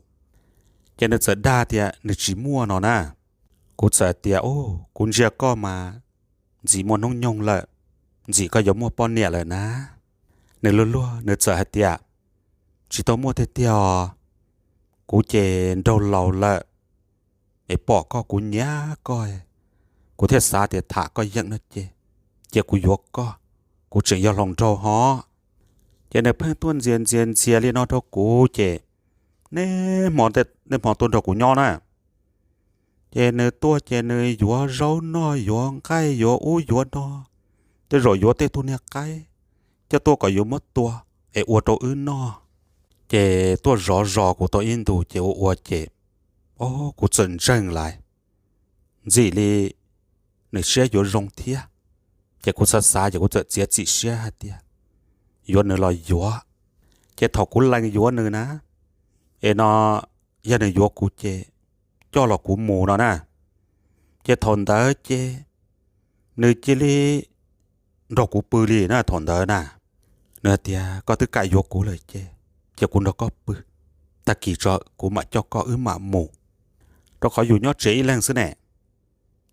chế nó sợ đa tia nó chỉ mua nó nè cô sợ tia cô chia có mà chỉ mua nông nhông lại chỉ có giống mua bọn nhẹ là ná nếu luôn luôn nếu sợ hả tia chỉ tao mua thế tia cô chế đâu lâu lại để bỏ có cô nhá coi cô thiết xa thì thả coi dẫn nó chế cô dọc có cô chỉ do lòng trâu họ chế này phải tuân diện xia liên nó đâu cô chế nè mòn tuân đâu cô nhỏ nè chế này tua chế này dúa rau nó dúa cái dúa dúa nó thế rồi dúa tê tu nè cái cho tôi có dúa mất tua ê ua trâu nó chế tua rõ của tôi in tù chế ua chế cô chân chân lại gì li này xe yếu rong thia chế cô xa chế cô tự chế chỉ xe hả tia yếu nữa là yếu chế thọ cô lanh yếu nữa ná ê nó gia này yếu cô chế cho là cô mù nó nè chế thon đỡ chế nơi chế li rồi cô bự li nè thon đỡ nè nữa tia có tất cả yếu cô lời chế cô nó có bự ta kỳ cho cô mà cho có mà mù đó khỏi dù nhót chế lên xứ nè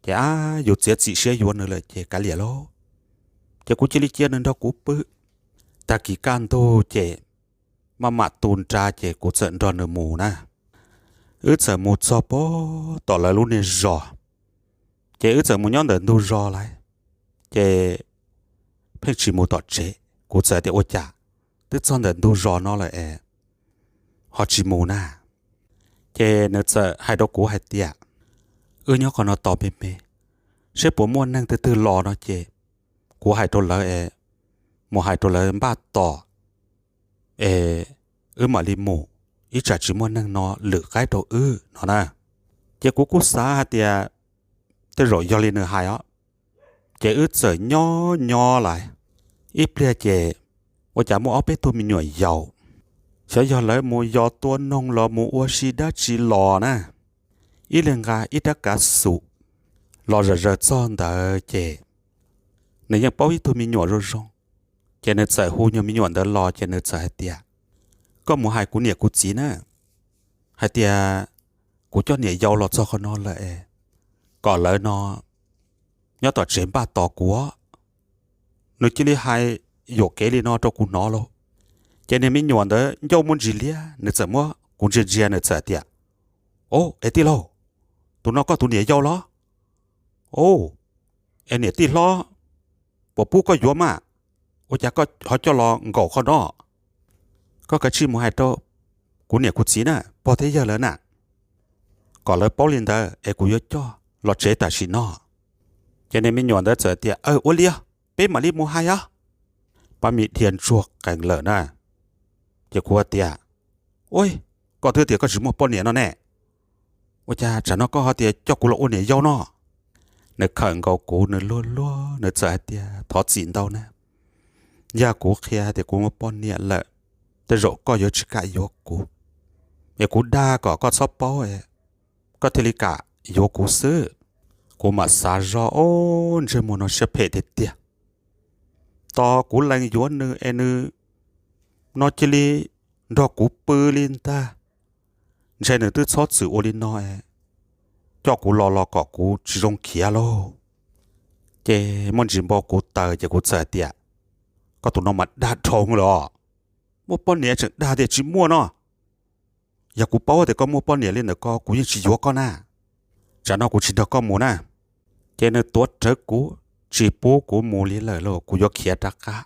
chả dù chế chỉ xe dù nữa là chế cả lìa lô chế cũng chỉ lý chế nên đó cũng bự ta kỳ can tô chế mà tuôn tra chế cũng giận đòn ở mù nè sợ mù so bó tỏ lại luôn này rò chế sợ mù nhón đợn đu rò lại chế phép chỉ mù tỏ chế cũng sợ thì ôi chả tức son đợn đu rò nó lại họ chỉ mù nè chế nếu sợ hai đâu cũng hai tiệt nhớ còn nó tỏ mê sẽ bố mua năng từ lò nó chế của hai đô la một hai đô la ba tỏ mà đi mù ít trả chỉ mua năng nó lựa cái đồ nó nè chế của quốc xã thì tới rồi do lên nữa hai á chế sợ nhỏ lại ít bia chế và chả mua áo bé tôi mình nhỏ giàu sẽ do lấy mua giò tuôn nông lò mua ô xí đá chỉ lò nè ít lên gà ít đã cả sụ lò rờ son đỡ chế nếu như bao ít tôi mình nhỏ rồi chế nên sợ hu như mình nhỏ đỡ lò chế nên sợ tiệt có một hai cú nhẹ cú chỉ nè hai tiệt cú cho nhẹ giàu lọt cho con nó lại còn lại nó nhớ tọt chém ba tọt của nếu chỉ lấy hai dụ kế đi nó cho cú nó luôn chế nên mình nhỏ đỡ giàu muốn gì lia nên sợ mua cũng chỉ riêng nên sợ tiệt ấy tí lo tụi nó có tụi nhẹ giàu lo em nhẹ tí lo bộ pu có gió mà ô cha có họ cho lo ngộ khó đó có cái chi mua hai tô cú nhẹ cú xí nè bỏ thế giờ lớn nè còn lời bao liên đó em cú nhớ cho lo chế tài xí nó cho nên mình nhọn đó chờ tiệt ô lia bé mà đi mua hai á ba mi thiền chuộc cảnh lợn nè chỉ cú tiệt ôi có thứ tiệt có chỉ một bao nhiêu nó nè ôi cha chả nó có họ tiệt cho cú lo ôn nhẹ dâu nó nè khẩn cầu cú nè luôn luôn nè chờ tiệt thoát xịn đâu nè nhà cú kia thì cú một bao nhiêu lợnแต่โรก็เยอะชิกายกกูเอกูด่าก็ชอบป้อก็เทลิกะยกกูซื้อกูมาซาจโอ้เจมอนอเชเพเดเตียต่อกูแรงย้อนนึเอนึนอจิลีดอกกูปืลินตาใช่นึตื้อชอดสื่อโอลินน้อยจอกูรอก็กูจิรงเขียโลเจมันจิมบอกกูเตอจะกูเจอเตียก็ตุนอมาด่าทงหรอmua bao nhiêu chẳng đa để chỉ mua nó, giờ cú bao thì có mua bao nhiêu lên được có cú chỉ vô con à, chả nó cú chỉ được có mua nè, cho nên tuốt trở cú chỉ bố cú mua lên lời lo cú vô kia đặt cả,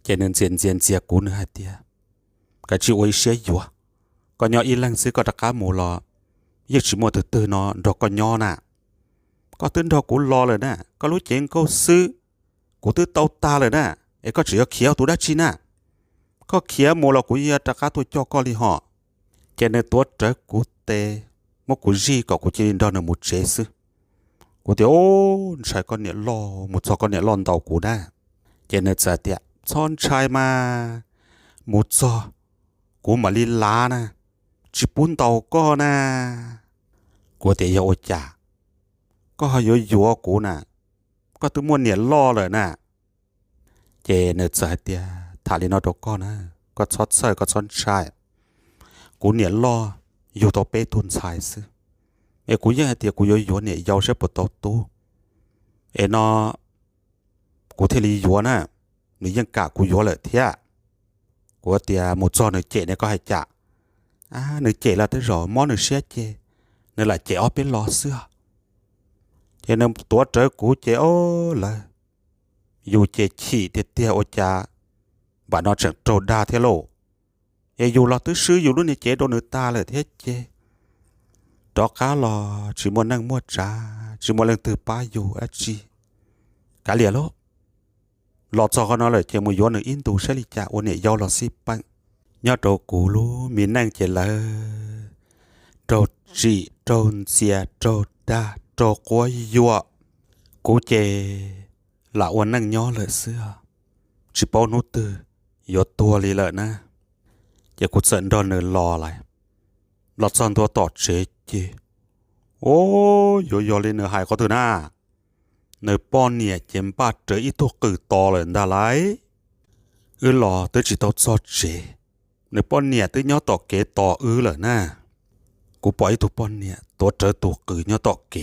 cho nên diện chia cú nữa hai tia, cái chỉ ôi xe vô, còn nhỏ ít lần xí có đặt cả mua lo, giờ chỉ mua từ từ nó đọc còn nhỏ nè, có tính đó cú lo rồi nè, có lúc chuyện câu sư, cú từ tàu ta rồi nè, ấy có chỉ có kia tụ đã chi nè. có kia mua là của ia trả tôi cho con đi họ cho nên tôi trở của tê một của gì có của trên đó là một chế sư của tiểu sai con nhẹ lo một cho con nhẹ lon tàu của đa cho nên giờ tiệt son trai mà một cho của mà đi lá nè chỉ bốn tàu con nè của tiểu yêu trả có hơi yếu của nè có tôi muốn nhẹ lo rồi nè cho nên giờ tiệt thà đi nó đâu con á có chót sợi có chót chai cú nhẹ loอยู่ต่อเป้ทุนชายซึเอกูยังเตียกูอยู่เนี่ยยาวเชปตอตูเอนอกูเทลีอยู่นะนี่ยังกะกูอยู่เลยเทียกูเตียหมดจอหนึ่งเจเนี่ยก็ให้จ่าหนึ่งเจแล้วได้รอมอหนึ่งเสียเจนี่แหละเจเอาเป็นล้อเสื้อเจนึงตัวเจอกูเจโอ้เลยอยู่เจฉี่เตี้ยโอจ่าbà nó chẳng trâu đa thế lộ ê dù là tứ sư dù luôn này chế đồ nữ ta là thế chế đó khá là chỉ muốn năng mua trà chỉ muốn lần từ ba dù á chi cả lìa lô lọt cho nó là chế mua vô nữ in tù sẽ lì chả ôn này do là xí băng nhớ trâu cũ lú miền năng chế là trâu trị trâu xìa trâu đa trâu quá dùa cũ chế là ôn năng nhó lời xưa chỉ bao nốt từยอตัวลีเลยนะอย่ากูเส้นดอนเนอรออะไรหลอดซอนตัวตอดเฉยจีโอ้ยอลีเนอหายก็ตัวหน้าเนอป้อนเนี่ยเจ็มป้าเจออีตัวกือต่อเลยได้ไรหล่อตัวจีตัวซอดเฉยเนอป้อนเนี่ยตัวย่อต่อเกต่อเลยนะกูปล่อยตัวป้อนเนี่ยตัวเจอตัวกือย่อต่อเก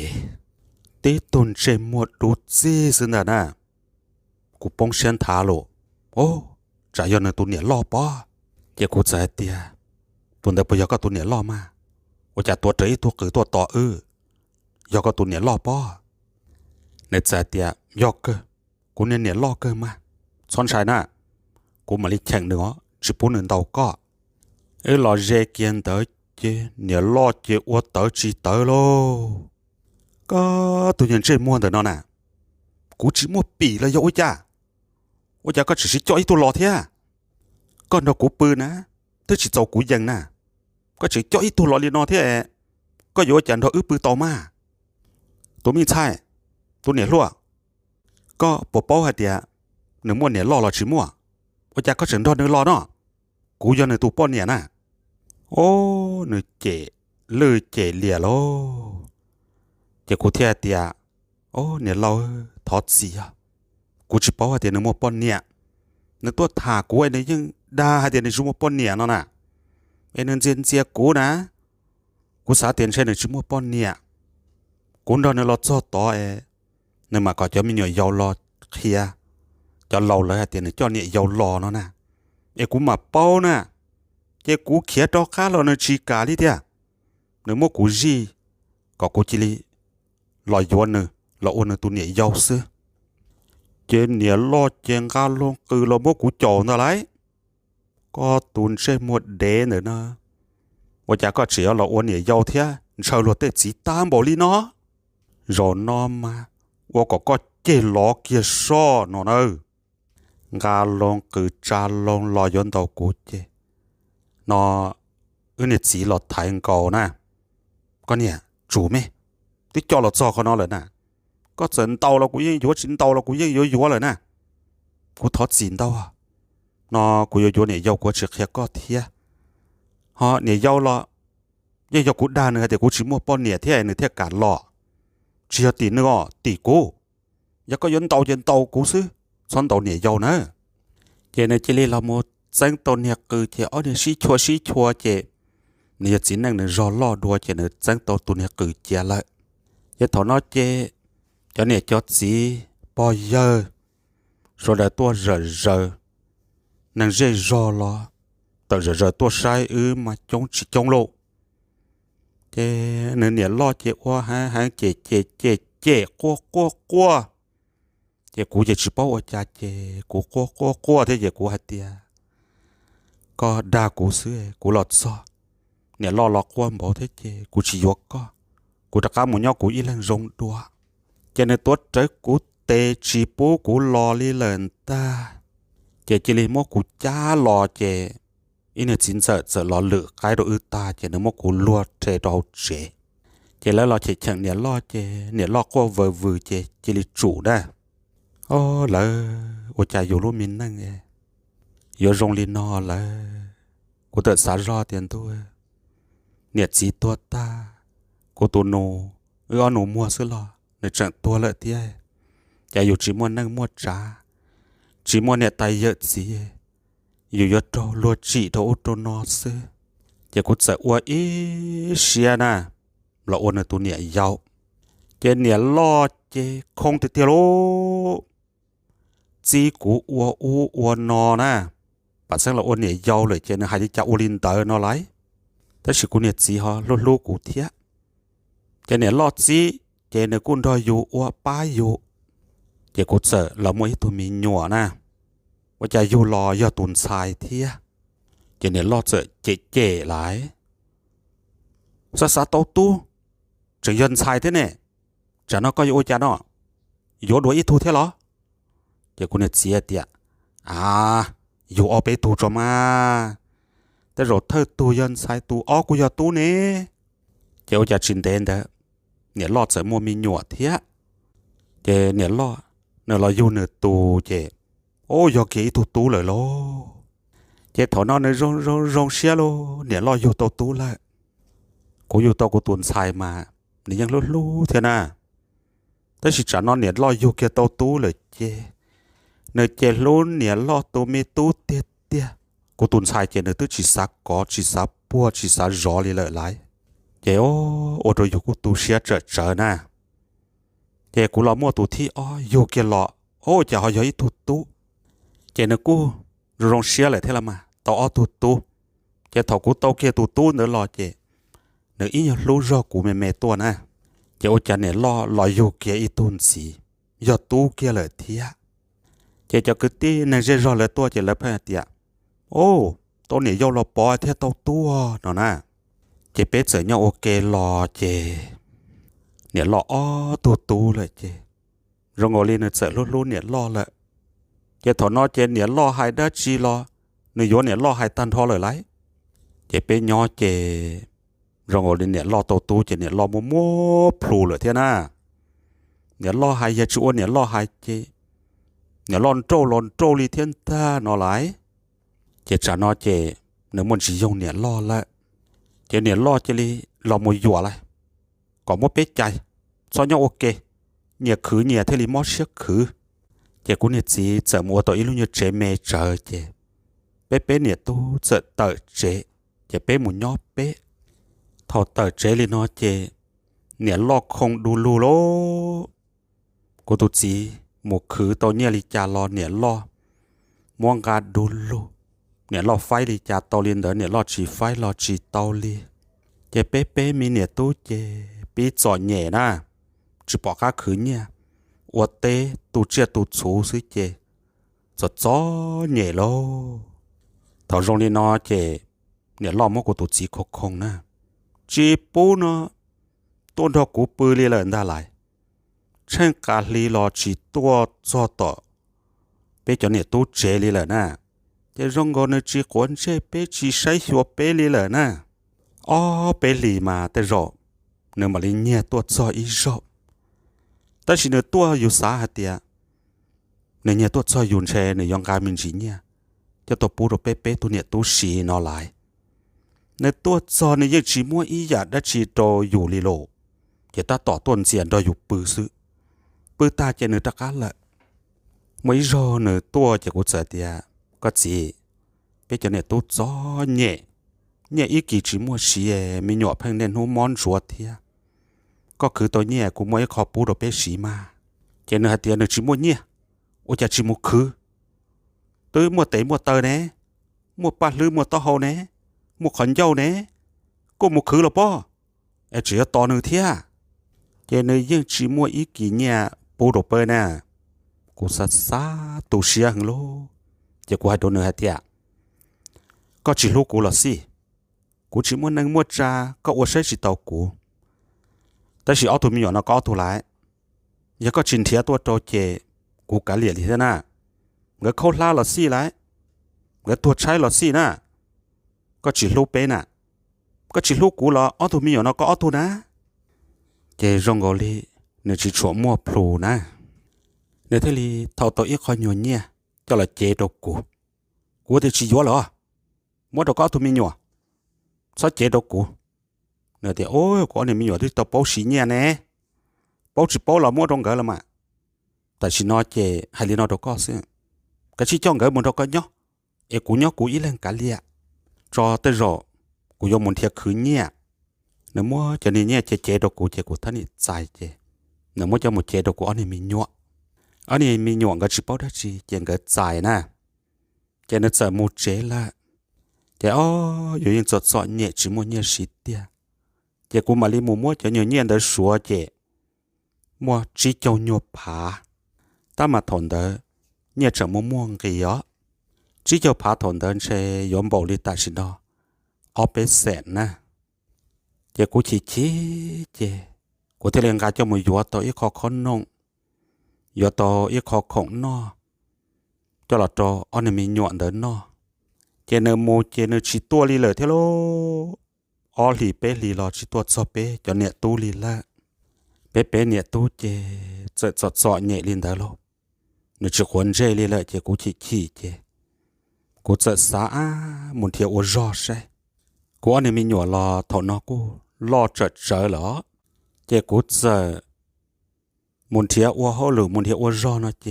ตีตุนเชมวดดูซีสินะนะกูป้องเชียนทาโลโอ้จะย้อนในตัวเนี่ยล่อป้อเจ้ากูใจเตียตัวเดียวไปยอก็ตัวเนี่ยล่อมาว่าจะตัวเจอตัวกือตัวต่อยอก็ตัวเนี่ยล่อป้อในใจเตียยอกเกอกูเนี่ยล่อเกอมาซ้อนชายน่ะกูมาลิแข่งเนื้อจิปุ่นหนึ่งเตาก็หล่อเจเกียนเตอเจเนี่ยล่อเจ้าวัวเตอจีเตอโลก็ตัวยังเจม้วนเตอนั่นน่ะกูchỉ mua bỉ là dối cha ôi cha có chỉ cho ít tôi lọt thế à con đâu cú pư nè tôi chỉ cho cú dân nè có chỉ cho ít tôi lọt liền nó thế có dối cha đó ướp pư tò mà tôi mi sai tôi nhảy lúa có bộ bao hạt địa nếu mua nhảy lò là chỉ mua ôi cha có chỉ đó nữa lò đó cú dân này tụ bao nhảy nè ô nữa chế lư chế lìa lô chế cú thế địa ô nhảy lò thoát gì àกูจะบอกว่าเดี๋ยวนึกว่าปนเนี่ยนึกตัวถากูไอ้เนี่ยยังด่าเดี๋ยวนึกว่าปนเนี่ยนั่นน่ะไอ้เนี่ยเจนเจียกูนะกูสาเตียนใช่นึกว่าปนเนี่ยกูโดนเราจ่อต่อนึกมาก็จะมีหน่วยยาวรอเคลียจะเราเลยเดี๋ยวนึกจ่อเนี่ยยาวรอนั่นน่ะไอ้กูมาเป้าน่ะเจ้ากูเขียดอกข้าเราเนี่ยชีกาลิเดียนึกว่ากูจีก็กูจิลีลอยย้อนนึกเราโอนตัวเนี่ยยาวซื้อ trên nhà lo trên ga luôn cứ lo mua củ trộn nó lấy có tuần sẽ một đế nữa nè và chả có chỉ là ôn nhà giàu thế sao lo tết chỉ tam bảo lý nó rồi nó mà và có chế lọ kia so nó nữa ga luôn cứ cha luôn lo yon đầu củ chế nó nhà chỉ là thành cầu nè con nhà chủ mẹ tí cho là cho con nó rồi nè có trận tàu là cũng yếu chiến tàu là cũng yếu rồi nè cũng thoát chiến đâu à nó cũng yếu này giàu của trực hệ có thiệt họ này giàu lo nhưng giàu cũng đa nữa thì cũng chỉ mua bao nhiêu thế này thế cả lọ chỉ là tỷ nữa tỷ cố giờ có dân tàu cũng xứ son tàu này giàu nữa giờ này chỉ là một dân tàu này cứ chỉ ở đây xí chua chỉ này chỉ năng này rò lo đua chỉ này dân tàu tụi này cứ chỉ lại giờ thằng nó chỉ cho nên cho gì bao giờ rồi là tôi rờ nàng dễ rò lo tự rờ tôi sai mà chống lộ chế nên nhớ lo chế qua ha chế qua chế cú chế chỉ bảo cha chế cú qua thế chế cú hạt tia có đa cú xứ cú lọt so nhớ lo qua bảo thế chế cú chỉ vô có cú đặc cả một nhau cú y lên rong đua cho nên tốt trái cú tê chỉ bố cú lo li lần ta chế chỉ li mốt cú cha lo chế in chính sợ lo lựa cái đồ ư ta chế nó mốt cú lua chế đầu chế lấy lo chế chẳng nhớ lo qua vừa chế li chủ đó ô là ô cha yêu luôn mình năng nghe yêu rong li no là cú tự xả ra tiền tôi nhớ chỉ tua ta cú tu nô nô mua sữa lo để chẳng tua lợi tiếc cha yêu chỉ muốn năng mua trà chỉ muốn nhẹ tay nhớ gì yêu trâu lúa chỉ đâu trâu nó xứ cha cú sợ ua ý xia na là ôn ở tu nhẹ giàu cha nhẹ lo cha không thể tiêu lô chỉ cú ua nó na bản身là ôn nhẹ giàu rồi cha nó hay cha ua linh tới nó lấy thế sự cú nhẹ chỉ họ lô cú thiệt cha nhẹ lo chỉ cha nó cũng đòi yêu ua ba yêu cha cú sợ là mỗi tụi mình nhỏ naว่าจะอยู่รอย่อตุนทรายเทียจะเนี่ยรอเจ๋หลายซาโตตู้จะยันทรายเท่เนี่ยจะnó cóอยู่จะnóอยู่ด้วยอีทูเท่หรอจะกูเนี่ยเสียเดียอยู่เอาไปตูจอมาแต่รถเธอตูยันทรายตูอ้อกูอย่าตูเนี่ยจะชินเดนเด้อเนี่ยรอจะมัวมีหนวดเทียจะเนี่ยรอเนี่ยเราอยู่เนี่ยตูเจô giờ kỹ tú lời lo chế thọ nó này rong xe lo nè lo vô tú lại cố vô tàu của tuần xài mà nèยังlu thế naแต่สิtrả nó nè lo vô kia tú lời chế nè chế luôn nè lo tú mi tú tiệt của tuần xài chế nè tú chỉ sa bua chỉ sa gió li lợi lại chế ô rồi vô của tú xe trở na chế của lo mua tú thi vô kia lọ chả họ giấy tú chế nó cú rong xia lại thế là mà tao tu chế thầu cú tao kia tu nữa lo chế nữa ý nhau lú rò cú mẹ tua nè chế ô cha này lo yêu kia ý tuần gì giờ tu kia lại thia chế cho cứ tí này dễ rò lại tua chế lại phải tiệt tao này yêu lo bỏ thế tao tua nó nè chế bé sợ nhau ok lo chế nè lo tu lại chế rồi ngồi lên nó sợ lú nè lo lại chế thọ nó chế nè lo hai đó chi lo nè vô nè lo hai tan thọ lời lấy chế bé nhỏ chế rồi ngồi nè lo tàu tu chế nè lo mua plu lời thế na nè lo hai giờ chúa nè lo hai chế nè lon trâu li thiên ta nó lấy chế trả nó chế nè muốn chỉ dùng nè lo lại chế nè lo chế li lo mua dùa lại có một bé chạy so nhau ok nhẹ khứ nhẹ thế li mót sức khứ chế cú nhiệt gì chờ mua tội lúc như chế mê chờ chế bé nhiệt tu chờ tờ chế bé một nhóp bé thọ tờ chế li nó chế nhiệt lo không đủ lù lô cú tu gì một khứ tao nhẹ li cha lo nhiệt lo muang gà đủ lù nhiệt lo phái li cha tao liên đỡ nhiệt lo chỉ phái lo chỉ tao li chế bé mi nhiệt tu chế bí giỏi nhẹ na chỉ bỏ cá khứ nhẹ 我得都这都出是姐，这早年咯，头容易那姐，你老么个都只可空呢，这不呢，多到古不里人的来，趁咖喱了只多做到，别叫你都这里了呢，这容个呢只管这别只使学别里了呢，哦，别里嘛得肉，你嘛里捏多做一肉。但是呢ตัวอยู่สาหัสเดียเนี่ยตัวซอยยุนเชเนี่ยยองการมินจีเนี่ยจะตัวปูตัวเป๊ะตัวเนี่ยตัวสีนอหลายในตัวซอยเนี่ยยังจีมัวอีหยาดได้จีโตอยู่ลีโลจะตาต่อต้นเสียนดออยู่ปื้อซื้อปื้อตาเจเนื้อตะกันละไม่รอเนื้อตัวจะกูเจอเดียก็จีเป็นจะเนี่ยตัวซอยเนี่ยอีกี่จีมัวสีมีหยอดเพ่งเน้นหูมอนชัวเทียก็คือตัวเนี่ยกูไม่ขอปูตัวเป๊ะสีมาเจเนื้อเดียเนื้อจีมัวเนี่ยโอ้จะจีมัวคือตัวมัวเตะมัวเตอเน่มัวปาลือมัวตอโฮเน่มัวขอนเย้าเน่ก็มัวคือหรอป้อไอ้เจียต่อเนื้อเทียเจเนื้อยังจีมัวอีกี่เนี่ยปูตัวเป๊ะน่ะกูสัตซาตัวเสียงโลเจ้ากูให้ตัวเนื้อเทียก็จีลูกกูละสิกูจีมัวนั่งมัวจ้าก็อวดใช้จีเตากูแต่สิเอาตัวมีอยู่นะก็เอาตัวไรยังก็จินเทียตัวโตเจกูกะเหลี่ยที่น่ะเงาเข้าล่าหลอดซี่ไรเงาตัวใช้หลอดซี่น่ะก็จิลูกเป็นน่ะก็จิลูกกูเหรอเอาตัวมีอยู่นะก็เอาตัวนะเจรงโกลีเนี่ยจิชัวมัวพลูนะเนี่ยที่ลีเท่าตัวอีคอยหยวนเนี่ยจะละเจตัวกูจะจิยัวเหรอมัวตัวก็เอาตัวมีอยู่ซะเจตัวกูเนี่ยที่โอ้ยก็เนี่ยมีอยู่ที่ตัวเป้าสีเนี่ยแน่เป้าจีเป้าเรามัวตรงเกลือมาแต่ชินอเจให้ลีนอตัวก็ซึ่งก็ชิจ้องเกลือมันตัวก็เนาะกูเนาะกูอีเล่นกะเลียจอเตจอกูยอมมันเทียคืนเนี่ยเนี่ยมัวจะเนี่ยเจตัวกูเจกูท่านนี่ใจเจเนี่ยมัวจะหมดเจตัวกูอันนี้มีหยวอันนี้มีหยวก็จีเป้าได้จีเจงก็ใจนะเจเนี่ยจะมูเจละเจอ๋ออยู่ยังจดสอนเนี่ยจีมัวเนี่ยสิเดียเจกูมาลีมัวจะเนี่ยเดินสัวเจมัวจีเจ้าหยวผาถ้ามาถอนเดินเนี่ยจะมัวกี่ยอจีเจ้าผาถอนเดินเชยอมบอกลิตาชินอเอาไปแสนนะเจกูชี้เจกูที่เรียนการเจ้ามือยัวต่ออีคอคอนนงยัวต่ออีคอของนอเจ้าหลอดต่ออันนี้มีหยวนเดินนอเจเนโมเจเนชิตัวลีเลยเทโลออลีเปลีรอชิตัวซอเปจนเนี่ยตูลีละเป๊ะเนี่ยตู้เจจะจดจ่อเนี่ยลินเดอร์โลเนี่ยจะควรเจลีเลยเจกูขี้เจกูจะสามุนเทียวรอใช่กูอันนี้มีหน่วยรอถอนกูรอจะเจอเหรอเจกูจะมุนเทียวเขาหรือมุนเทียวรอเนาะเจ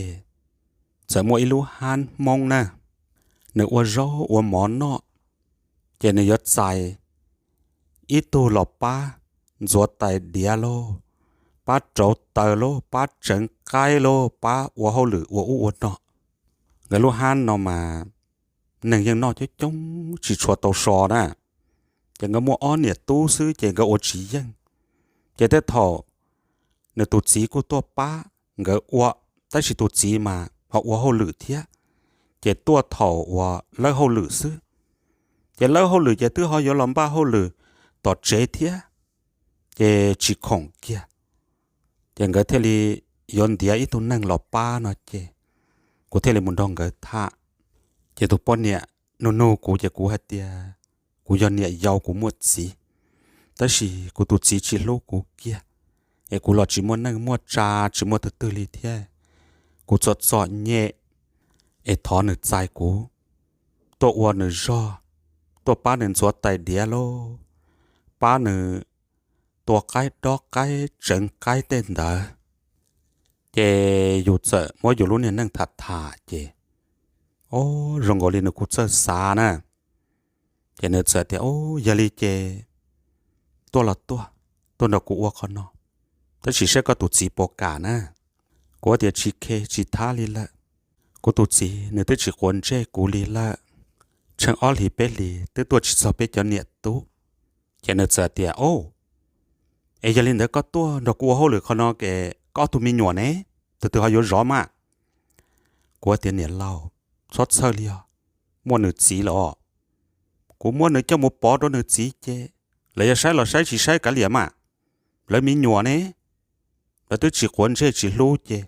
จะมัวอิลูฮันมองนะเนี่ยรอหมอนเนาะเจเนี่ยยศใจอีตัวหลบป้าจวดไตเดียโลป้าโจเตอโลป้าเฉิงไกโลป้าวัวเขาหรือวัวอ้วนเนาะเงาลูฮันเนาะมาหนึ่งยังนอกจะจงchỉชัวตัวซอนะจะเงามัวอ้อนเนี่ยตู้ซื้อจะเงาโอจียังจะได้ถอเนี่ยตัวจีกูตัวป้าเงาอ้วแต่สิตัวจีมาเพราะวัวเขาหรือเทียจะตัวถอว่าเลิกเขาหรือซื้อจะเลิกเขาหรือจะตื้อเขาอยู่ลำบ้าเขาหรือต่อเจเทียจะจีของเกียจะเงาเทลีย้อนเดียอีตัวนั่งหลบป้าเนาะเจกูเทลีมุนดองเงาท่าเจตุปอนเนี่ยโนกูจะกูฮัดเดียกูย้อนเนี่ยยาวกูหมดสีแต่สิกูตุจีจิโลกูเกียกูหลอดจิมัวนั่งมัวจ้าจิมัวตื่นลีเทียกูจดจ่อเนี่ยถอนหนึ่งใจกูตัวอ้วนหนึ่งรอตัวป้าหนึ่งจวดไตเดียโลป้าหนึ่งตัวไก่ดอกไก่จังไก่เต้นเด้อเจอยู่เจอมัวอยู่รุ่นเนี่ยนั่งถัดถ่าเจโอ้รงกอลีนกูเจอสานะเจเนเจอเดียโอ้ยาลีเจตัวละตัวนักกูอ้วกคนเนาะแต่ชีเชก็ตุจีโปกานะกูเดียชีเคชีท่าลีละกูตุจีเนื้อชีควนเจกูลีละช่างอ้อลีเปลีตัวชีสอบเปจเนียตุเจเนเจอเดียโอ้เอยาลินเดก็ตัวนักกูเขาหรือคนนอแกก็ตุมีหนวดเน่ từ họ yếu rõ mà của tiền nhiệt lâu xót sơ liao mua nữ chỉ lọ của mua nữ cho một bó đó nữ chỉ chứ lấy là sai chỉ sai cả liền mà lấy mi nhọ nè là tôi chỉ quấn chơi chỉ lú chứ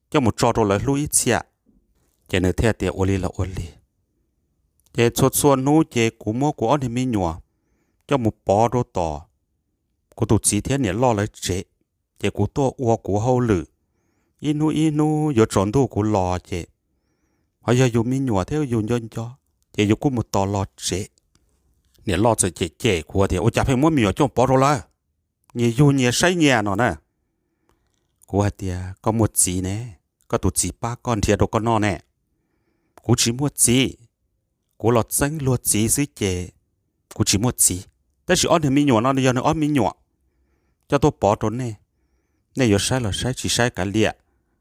cho một trò đồ lấy lú ít xia chứ nữ theo tiền ôli là ôli chứ chốt xuân nú chứ của mua của anh mi nhọ cho một bó đồ tỏ của tụi chỉ theo nhiệt lo lấy chứ của tôi uo của hậu lử inu giờ chọn đồ của lò chứ họ giờ dùng mi nhọ theo dùng dân cho chứ dùng của một tỏ lò chứ nhiệt lo chứ của thì ô chả phải mua mi nhọ cho bó đồ la nhiều dù nhiều say nhiều nó nè của thì có một chỉ nè có tụi chỉ ba con thì đâu có nó nè của chỉ một chỉ của lọt xanh lọt chỉ xí chè của chỉ một chỉแต่chỉ ăn thì mi nhọ nó giờ nó ăn mi nhọ cho tôi bỏ trốn nè nè giờ sai là sai chỉ sai cả liệt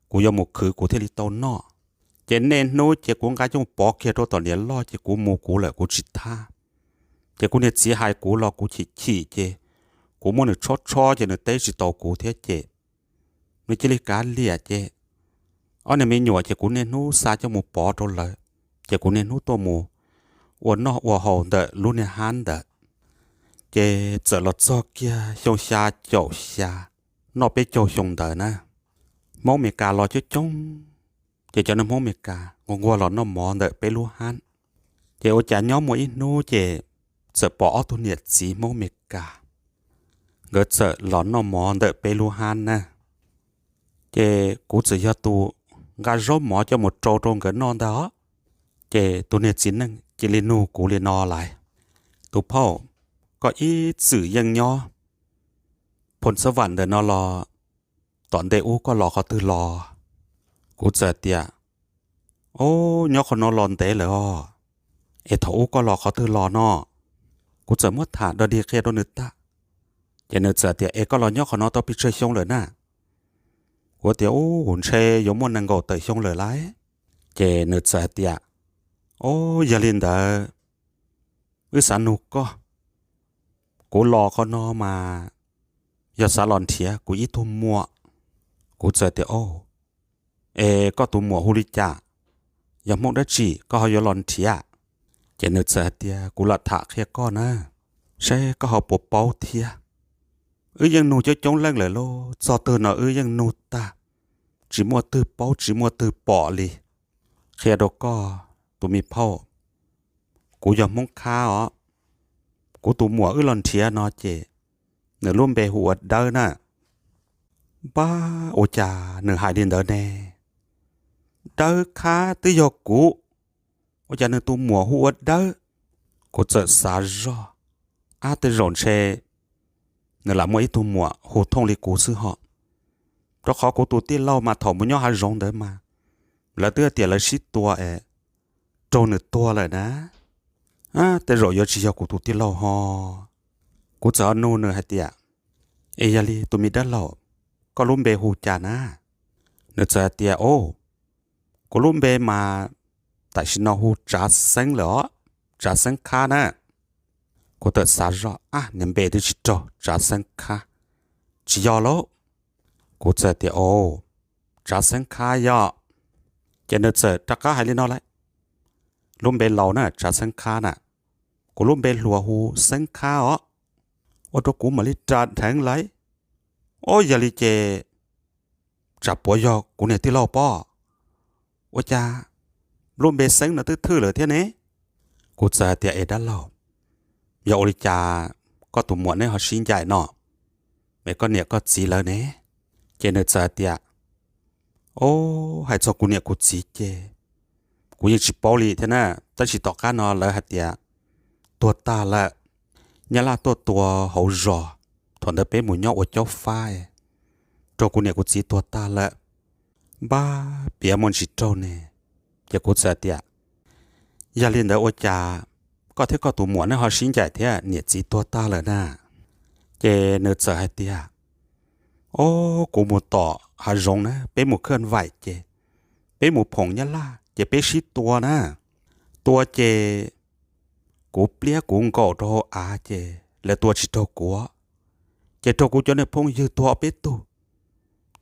của giờ một khử của thế li tao nọ cho nên nó chỉ của cái trong bỏ kia tôi tao liền lo chỉ của mua của lại của chỉ tha chỉ của này chỉ hai của lo của chỉ chè của mua được cho cho nên tới chỉ tàu của thế chè mới chỉ lấy cá liệt chè anh này mi nhọ chỉ của nên nó xa cho một bỏ trốn lại chỉ của nên nó to mù uốn nọ uốn hậu đợi luôn này han đợi chế giờ lọt gió kia sông xa chậu xa nó bé chậu sông đợi nè máu mì cà lọt cho trống chế cho nó máu mì cà ngon lọt nó mò đợi bé lu han chế ô chả nhóm mỗi nô chế giờ bỏ tu nhiệt gì máu mì cà gỡ giờ lọt nó mò đợi bé lu han nè chế cú giờ cho tu gà rốt mò cho một trâu trong cái non đó chế tu nhiệt gì nè chế lên nô cú lên no lại tu phao có ýสื่อยังย่อผลสวรรค์เดินนอรอตอนเดอูก็รอเขาตื่นรอกูเจอเตียโอ้ย่อคนนอรอนเตะเลยเอทอูก็รอเขาตื่นรอนอกูเจอเมื่อถาดดีเคโดนึตะเจเนเจอเตียเอก็รอย่อคนนอตัวพิเศษชงเลยนะกูเตียโอ้หุ่นเชยยมมันนังโกเตะชงเลยไรเจเนเจอเตียโอ้ยาลินเดอวิสานุก็กูรอเขานอมาอย่าสาลอนเทียกูอีทุ่มมัวกูเจอเตียโอก็ตุ้มมัวฮูลิจ่าอย่ามองได้จีก็เขาอย่าลอนเทียเจเนเจอเตียกูละถะเคียก้อนนะใช่ก็เขาปบเป้าเทียยังหนูจะจงแรงเลยโลจอเตือนเยังหนูตาจีมัวตื้อเป้าจีมัวตื้อปอเลยเคียดก็ตัวมีเผากูอย่ามองข้ากูตัวมัวลอนเทียนอเจเนื้อร่วมเบหัวเดินน่ะบ้าโอจ่าเนื้อหายดินเดินแน่เดินข้าตื้อยกูโอจ่าเนื้อตัวมัวหัวเดินกูเจอสาจอตื้อร้อนเชเนื้อละมัวตัวมัวหัวทงเลยกูซื้อหอเพราะเขากูตัวที่เล่ามาถอมันย่อหาร้องเดินมาแล้วเตื้อเตี๋ยเลยชิดตัวโจนเนื้อตัวเลยนะแต่รอยชียกูตุติเล่าฮอกูจะเอาโน่นให้เตียยาลีตุมีด้านเล่าก็ลุ่มเบหูจานะเนื้อจะเตียโอ้กูลุ่มเบมาแต่ฉันเอาหูจ่าเซ็งเหรอจ่าเซ็งข้านะกูเตะสาระเนื้อเบที่จิตจ่อจ่าเซ็งข้าจียอแล้วกูจะเตียโอ้จ่าเซ็งข้ายอจะเนื้อจะตะก้าให้เล่นเอาไรลุ่มเบเหล่านะจ่าเซ็งข้าน่ะกูลุ่มเบลัวหูเซ็งข้าว่าตัวกูมาลิจานแทงไหลโอ้ยาลิเจจับปวยกูเนี่ยที่เล่าป้อว่าจ้าลุ่มเบเซ็งน่ะตื้อเลยเท่านี้กูจะเตียด้านเล่ายาโอลิจาก็ตุ่มหมวดเนี่ยเขาชิ้นใหญ่เนาะไม่ก็เนี่ยก็จีแล้วเนี่ยเจเนจะเตียโอ้ให้จอกูเนี่ยกูจีเจกูยังจีปอลีเท่านั้นแต่จีต่อการนอนเลยฮะเตียตัวตาละยาลาตัวเขารอถอนเดเป็นหมูย่ออดเจ้าฟ้าโจกูเนี่ยกูจีตัวตาละบ้าเปียมันจิโจเนี่ยจะกูจะเตียยาลินเดออจาก็เท่าก็ตัวหมวนนะเขาชิ้นใหญ่เท่าเนี่ยจีตัวตาเลยนะเจเนจะให้เตียโอ้กูหมูต่อหารงนะเป็นหมูเคลื่อนไหวเจเป็นหมูผงยาลาจะเป็นชิดตัวนะตัวเจกูเปลี่ยกูงก็โตเจและตัวชิโตกูเจโตกูจะในพงยืดตัวเป็ด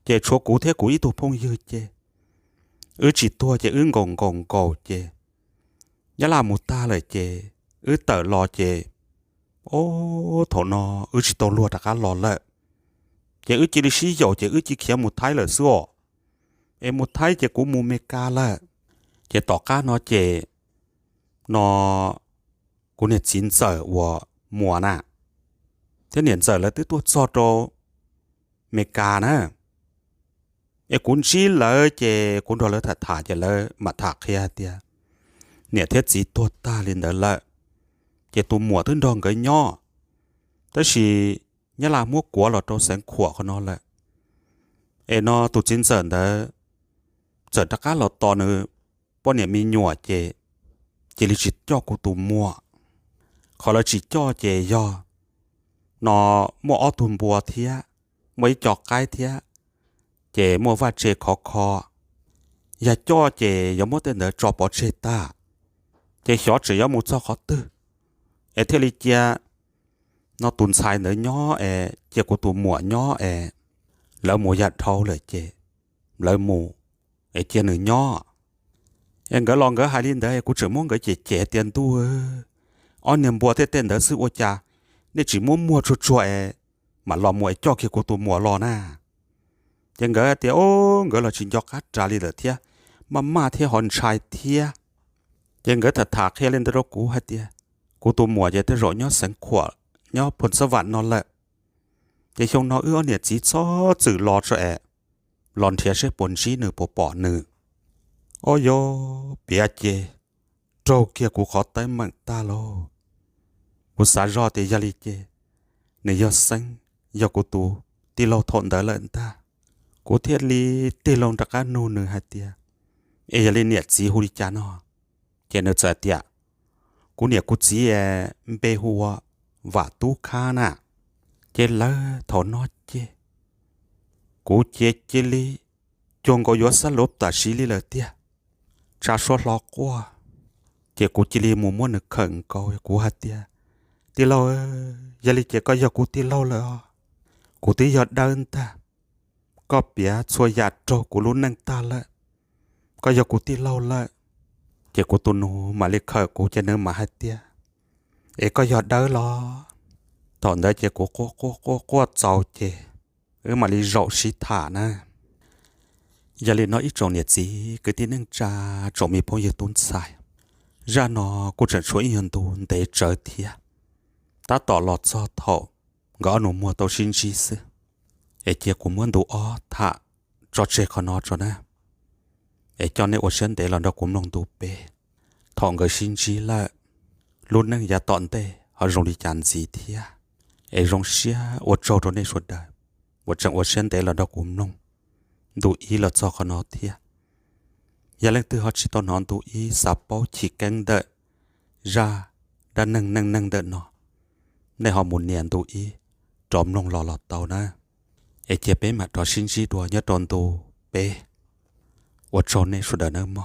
chế chúa cú thế cú ít tu phong dư chế chỉ tua chế gồng gồng gầu chế nhớ là một ta lời chế tờ lo chế ô thổ nó chỉ tàu lùa cả lò lợ chế chỉ đi xí dầu chế chỉ kia một thái lời xưa em một thái chế cú mua mê ca lợ chế tỏ cá nó chế nó cú nhiệt chín giờ của mùa nè thế nhiệt giờ là tới tuột so trâu mê ca nè em cũng chỉ lỡ chế cũng đó lỡ thật thả chế lỡ mà thả kia tia nhiệt thiết gì tuột ta lên đó lợ chế tụ mùa tới đòn cái nhỏ tới khi nhớ là mua quả là trâu sáng khỏa của nó lợ em nó tụ chín giờ đó giờ tất cả là to nữa bọn nhiệt mi nhỏ chế chỉ là chỉ cho cô tụ mua họ là chỉ cho chế do nó mua ở tuần bùa thía mấy chọt cái thía chế mua vài chế khó khó và cho chế giống một tên nữa cho bỏ chế ta chế nhỏ chỉ có một số khó tư ở thế li chia nó tuần sai nữa nhỏ chế cô tụ mua nhỏ lỡ mua giặt thâuเลยchế lỡ mua chế nữa nhỏ em gỡ lon gỡ hai liên đấy cũng chỉ muốn gỡ chế tiền tu anh niệm bùa thế tên đó sự ô cha nên chỉ muốn mua cho mà lo mua cho kia của tôi mua lo na em gỡ thì gỡ là chỉ cho cắt trả đi được thia mà thế hòn trai thia em gỡ thật thà kia lên đó cũ hết thia của tôi mua vậy thế rồi nhớ sáng khỏe nhớ phun sâu vạn nó lệ thì không nó ưa nhiệt chỉ cho tự lo cho lon thia sẽ phun chỉ nửa bỏ nửa ôi yo bia chê trâu kia cũng khó tới mạng ta lo một xã rõ thì gia li chê nếu do xanh do của tu thì lâu thọn đỡ lợn ta của thiết li thì lâu đặc cá nô nửa hai tia gia li nhiệt gì hu đi cha nó chê nửa chờ tia của nhiệt của chỉ bê hùa và tu kha nà chê lỡ thọ nó chê của chê li chồng có gió sát lốp ta xí li lỡ tia cha số lo qua chỉ cụ chỉ li muốn được khẩn cầu của hạt tia tí lâu giờ li chỉ có giờ cụ tí lâu rồi cụ tí giờ đơn ta có bia xua giặt trâu cụ luôn nâng ta lại có giờ cụ tí lâu lại chỉ cụ tu nô mà li khởi cụ cho nên mà hạt tia có giờ đơn lo thằng đấy chỉ cụ giàu chỉ mà li rậu xí thả nè giờ li nói ít trồng nhiệt gì cứ tin nâng cha trồng mi phong nhiệt tuôn sai ra nó cũng chẳng chuỗi hiện tuôn để trở thia ta tỏ lọt cho thầu gõ nó mua tàu xin chi sư chia cũng muốn đủ ó thả cho trẻ con nó cho nè cho nên ở trên để làm đó cũng nông đủ bề thằng người xin chi là luôn nâng giá tọn tê họ dùng đi chán gì thia dùng xia ở châu cho nên suốt đời ở trong ở trên để làm đó cũng nông đủ ý là cho con nó thia giờ lên từ họ chỉ tao nói đủ ý sắp bao chỉ canh đợi ra đã nâng đợi nó để họ muốn niệm đủ ý trộm nông lò lọt tàu na chia bé mặt đó xin chỉ đùa nhớ tròn tù bé ở chỗ này suốt đời nữa mà